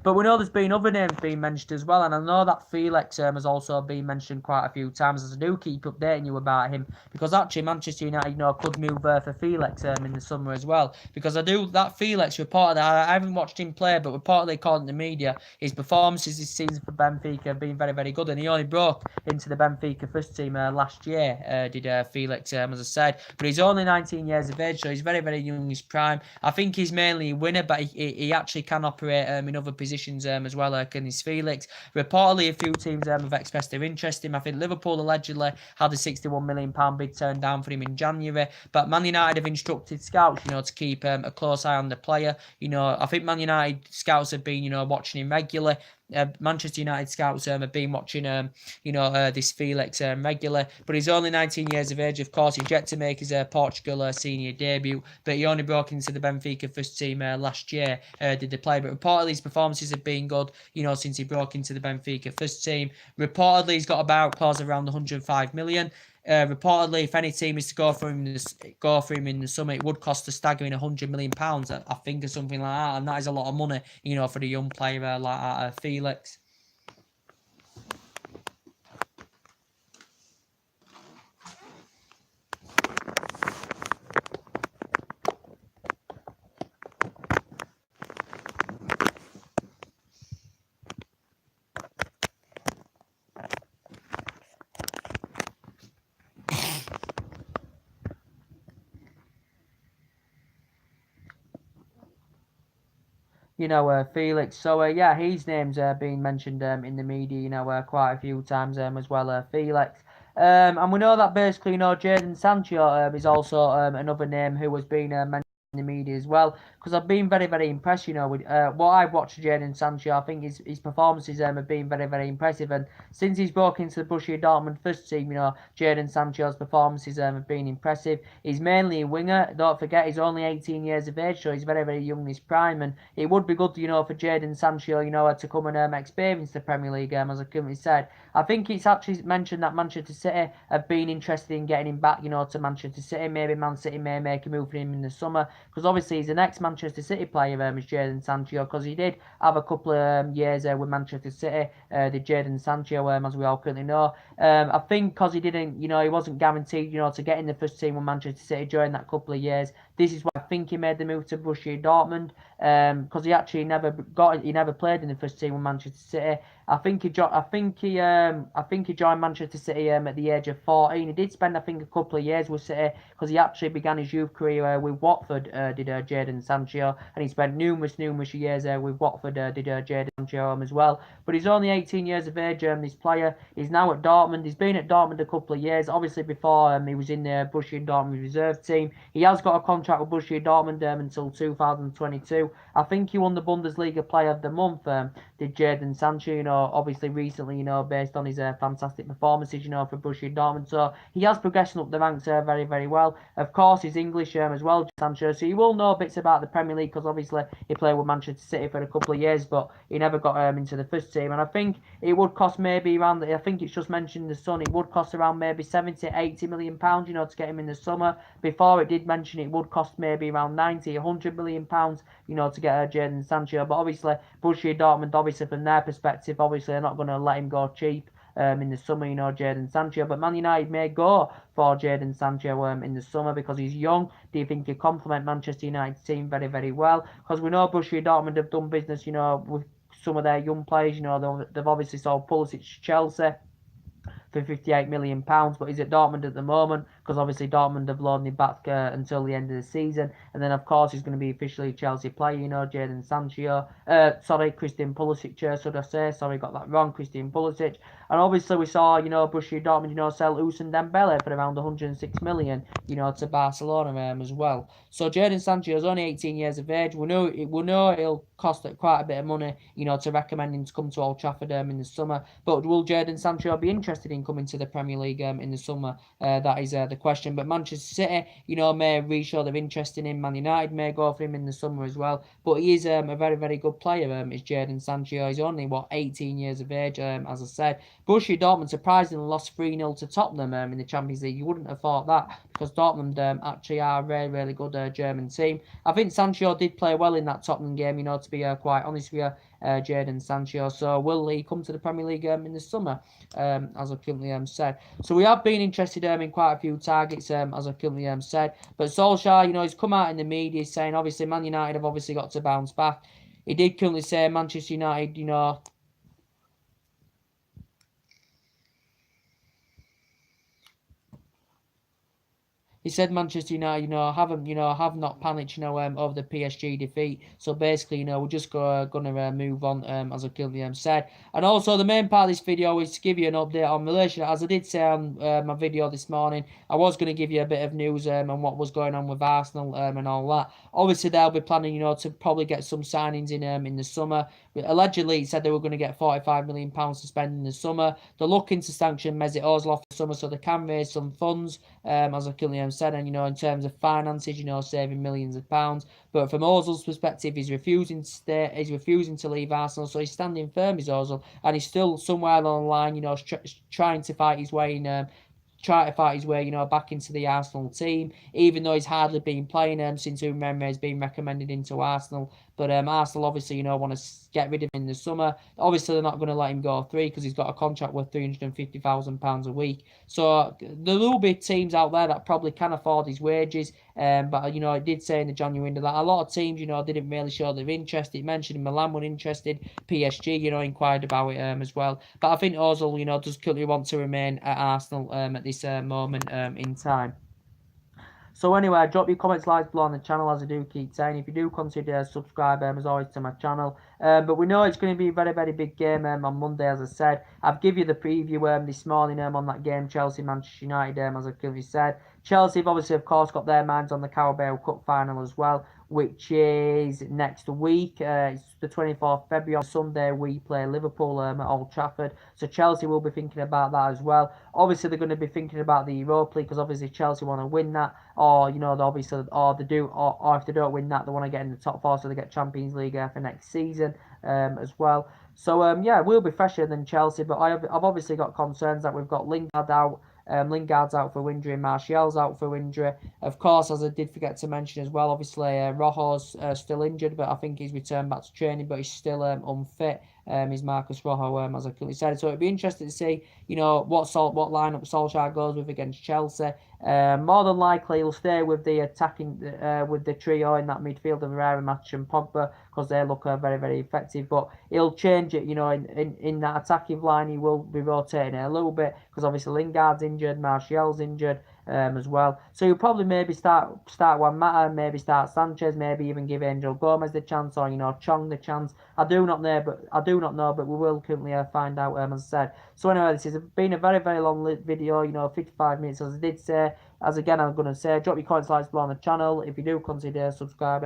But we know there's been other names being mentioned as well, and I know that Felix has also been mentioned quite a few times, as I do keep updating you about him, because actually Manchester United, could move for Felix in the summer as well, because that Felix reported, I haven't watched him play, but reportedly according to the media, his performances this season for Benfica have been very, very good, and he only broke into the Benfica first team last year, did Felix, as I said, but he's only 19 years of age, so he's very, very young in his prime. I think he's mainly a winner, but he actually can operate in other positions as well, can his Felix. Reportedly, a few teams have expressed their interest in him. I think Liverpool allegedly had a £61 million bid turned down for him in January, but Man United have instructed scouts, to keep a close eye on the player. I think Man United scouts have been, watching him regularly. Manchester United scouts have been watching, this Felix regularly, but he's only 19 years of age. Of course, he's yet to make his Portugal senior debut, but he only broke into the Benfica first team last year, did the play. But reportedly, his performances have been good, since he broke into the Benfica first team. Reportedly, he's got a buyout clause around 105 million. Reportedly, if any team is to go for him in the summer, it would cost a staggering £100 million, I think, or something like that, and that is a lot of money, for the young player like that, Felix. Felix. So, yeah, his name's been mentioned in the media, quite a few times as well, Felix. And we know that basically, Jadon Sancho is also another name who has been mentioned in the media as well, because I've been very, very impressed, with what I've watched Jadon Sancho. I think his performances have been very, very impressive, and since he's broke into the Borussia Dortmund first team, Jadon Sancho's performances have been impressive. He's mainly a winger. Don't forget, he's only 18 years of age, so he's very, very young in his prime, and it would be good, for Jadon Sancho, to come and experience the Premier League, as I currently said. I think it's actually mentioned that Manchester City have been interested in getting him back, to Manchester City. Maybe Man City may make a move for him in the summer, because obviously he's an ex-Manchester City player, is Jadon Sancho, because he did have a couple of years with Manchester City, did Jadon Sancho, as we all currently know. I think because he didn't, he wasn't guaranteed, to get in the first team with Manchester City during that couple of years. This is why I think he made the move to Borussia Dortmund, because he actually never played in the first team with Manchester City. I think he joined Manchester City at the age of 14. He did spend, I think, a couple of years with City, because he actually began his youth career with Watford, did Jadon Sancho, and he spent numerous years with Watford, did Jadon Sancho as well. But he's only 18 years of age, this player. He's now at Dortmund. He's been at Dortmund a couple of years. Obviously, before he was in the Borussia Dortmund reserve team. He has got a contract with Borussia Dortmund until 2022. I think he won the Bundesliga Player of the Month, did Jadon Sancho, obviously recently, based on his fantastic performances, for Borussia Dortmund. So he has progressed up the ranks very, very well. Of course, he's English as well, Sancho, so he will know bits about the Premier League, because obviously he played with Manchester City for a couple of years, but he never got into the first team. And I think it would cost maybe around, I think it's just mentioned in the Sun, it would cost around maybe 70, 80 million pounds, to get him in the summer. Before it did mention it would cost maybe around 90, 100 million pounds, to get Jadon Sancho. But obviously, Borussia Dortmund, obviously from their perspective, obviously they're not going to let him go cheap in the summer, Jadon Sancho. But Man United may go for Jadon Sancho in the summer, because he's young. Do you think he'll complement Manchester United's team very, very well? Because we know Borussia Dortmund have done business, with some of their young players. They've obviously sold Pulisic to Chelsea for £58 million, but he's at Dortmund at the moment, because obviously Dortmund have loaned him back until the end of the season. And then, of course, he's going to be officially a Chelsea player, Jadon Sancho. Christian Pulisic, should I say? Sorry, got that wrong, Christian Pulisic. And obviously we saw, Borussia Dortmund, sell Ousmane Dembele for around 106 million, to Barcelona as well. So Jadon Sancho is only 18 years of age. We know it'll cost quite a bit of money, to recommend him to come to Old Trafford in the summer. But will Jadon Sancho be interested in coming to the Premier League in the summer? That is the question. But Manchester City, may re-show their interest in him. Man United may go for him in the summer as well. But he is a very, very good player, is Jadon Sancho. He's only, 18 years of age, as I said. Borussia Dortmund surprisingly lost 3-0 to Tottenham in the Champions League. You wouldn't have thought that, because Dortmund actually are a really, really good German team. I think Sancho did play well in that Tottenham game, to be quite honest with you. Jadon Sancho. So will he come to the Premier League in the summer, as I currently said? So we have been interested in quite a few targets, as I currently said. But Solskjaer, he's come out in the media saying obviously Man United have obviously got to bounce back. He did currently say Manchester United, he said Manchester United, have not panicked, over the PSG defeat. So basically, we're just gonna move on, as I currently said. And also, the main part of this video is to give you an update on Malaysia. As I did say on my video this morning, I was going to give you a bit of news on what was going on with Arsenal and all that. Obviously, they'll be planning, to probably get some signings in the summer. Allegedly, it said they were going to get £45 million to spend in the summer. They're looking to sanction Mesut Ozil for the summer so they can raise some funds, as I currently said, and in terms of finances, saving millions of pounds. But from Ozil's perspective, he's refusing to stay, he's refusing to leave Arsenal, so he's standing firm, is Ozil, and he's still somewhere along the line, trying to fight his way in. Back into the Arsenal team, even though he's hardly been playing since Umrembe has been recommended into Arsenal. But Arsenal obviously, want to get rid of him in the summer. Obviously, they're not going to let him go free because he's got a contract worth £350,000 a week. So there will be teams out there that probably can afford his wages. But it did say in the January window that a lot of teams, didn't really show their interest. It mentioned Milan were interested, PSG, inquired about it as well. But I think Ozil, does currently want to remain at Arsenal at this moment in time. So anyway, drop your comments, likes below on the channel, as I do keep saying. If you do consider subscribing, as always, to my channel. But we know it's going to be a very, very big game on Monday, as I said. I've given you the preview this morning on that game, Chelsea-Manchester United, as I currently said. Chelsea have obviously, of course, got their minds on the Carabao Cup final as well, which is next week. It's the 24th of February. On Sunday, we play Liverpool at Old Trafford. So Chelsea will be thinking about that as well. Obviously, they're going to be thinking about the Europa League because obviously Chelsea want to win that. Or, obviously, or if they don't win that, they want to get in the top four so they get Champions League for next season as well. So, yeah, we'll be fresher than Chelsea, but I've obviously got concerns that we've got Lingard out. Lingard's out for injury, Martial's out for injury. Of course, as I did forget to mention as well, obviously Rojo's still injured, but I think he's returned back to training, but he's still unfit. Is Marcus Rojo, as I currently said. So it'd be interesting to see, what lineup Solskjaer goes with against Chelsea. More than likely, he'll stay with the attacking, with the trio in that midfield of Herrera, Matic and Pogba, because they look very, very effective. But he'll change it, in that attacking line, he will be rotating it a little bit, because obviously Lingard's injured, Martial's injured, as well. So you'll probably maybe start Juan Mata, maybe start Sanchez, maybe even give Angel Gomez the chance, or Chong the chance. I do not know, but we will currently find out, as I said. So anyway, this has been a very, very long video, 55 minutes, as I did say. As again, I'm going to say, drop your comments, likes below on the channel. If you do consider subscribing.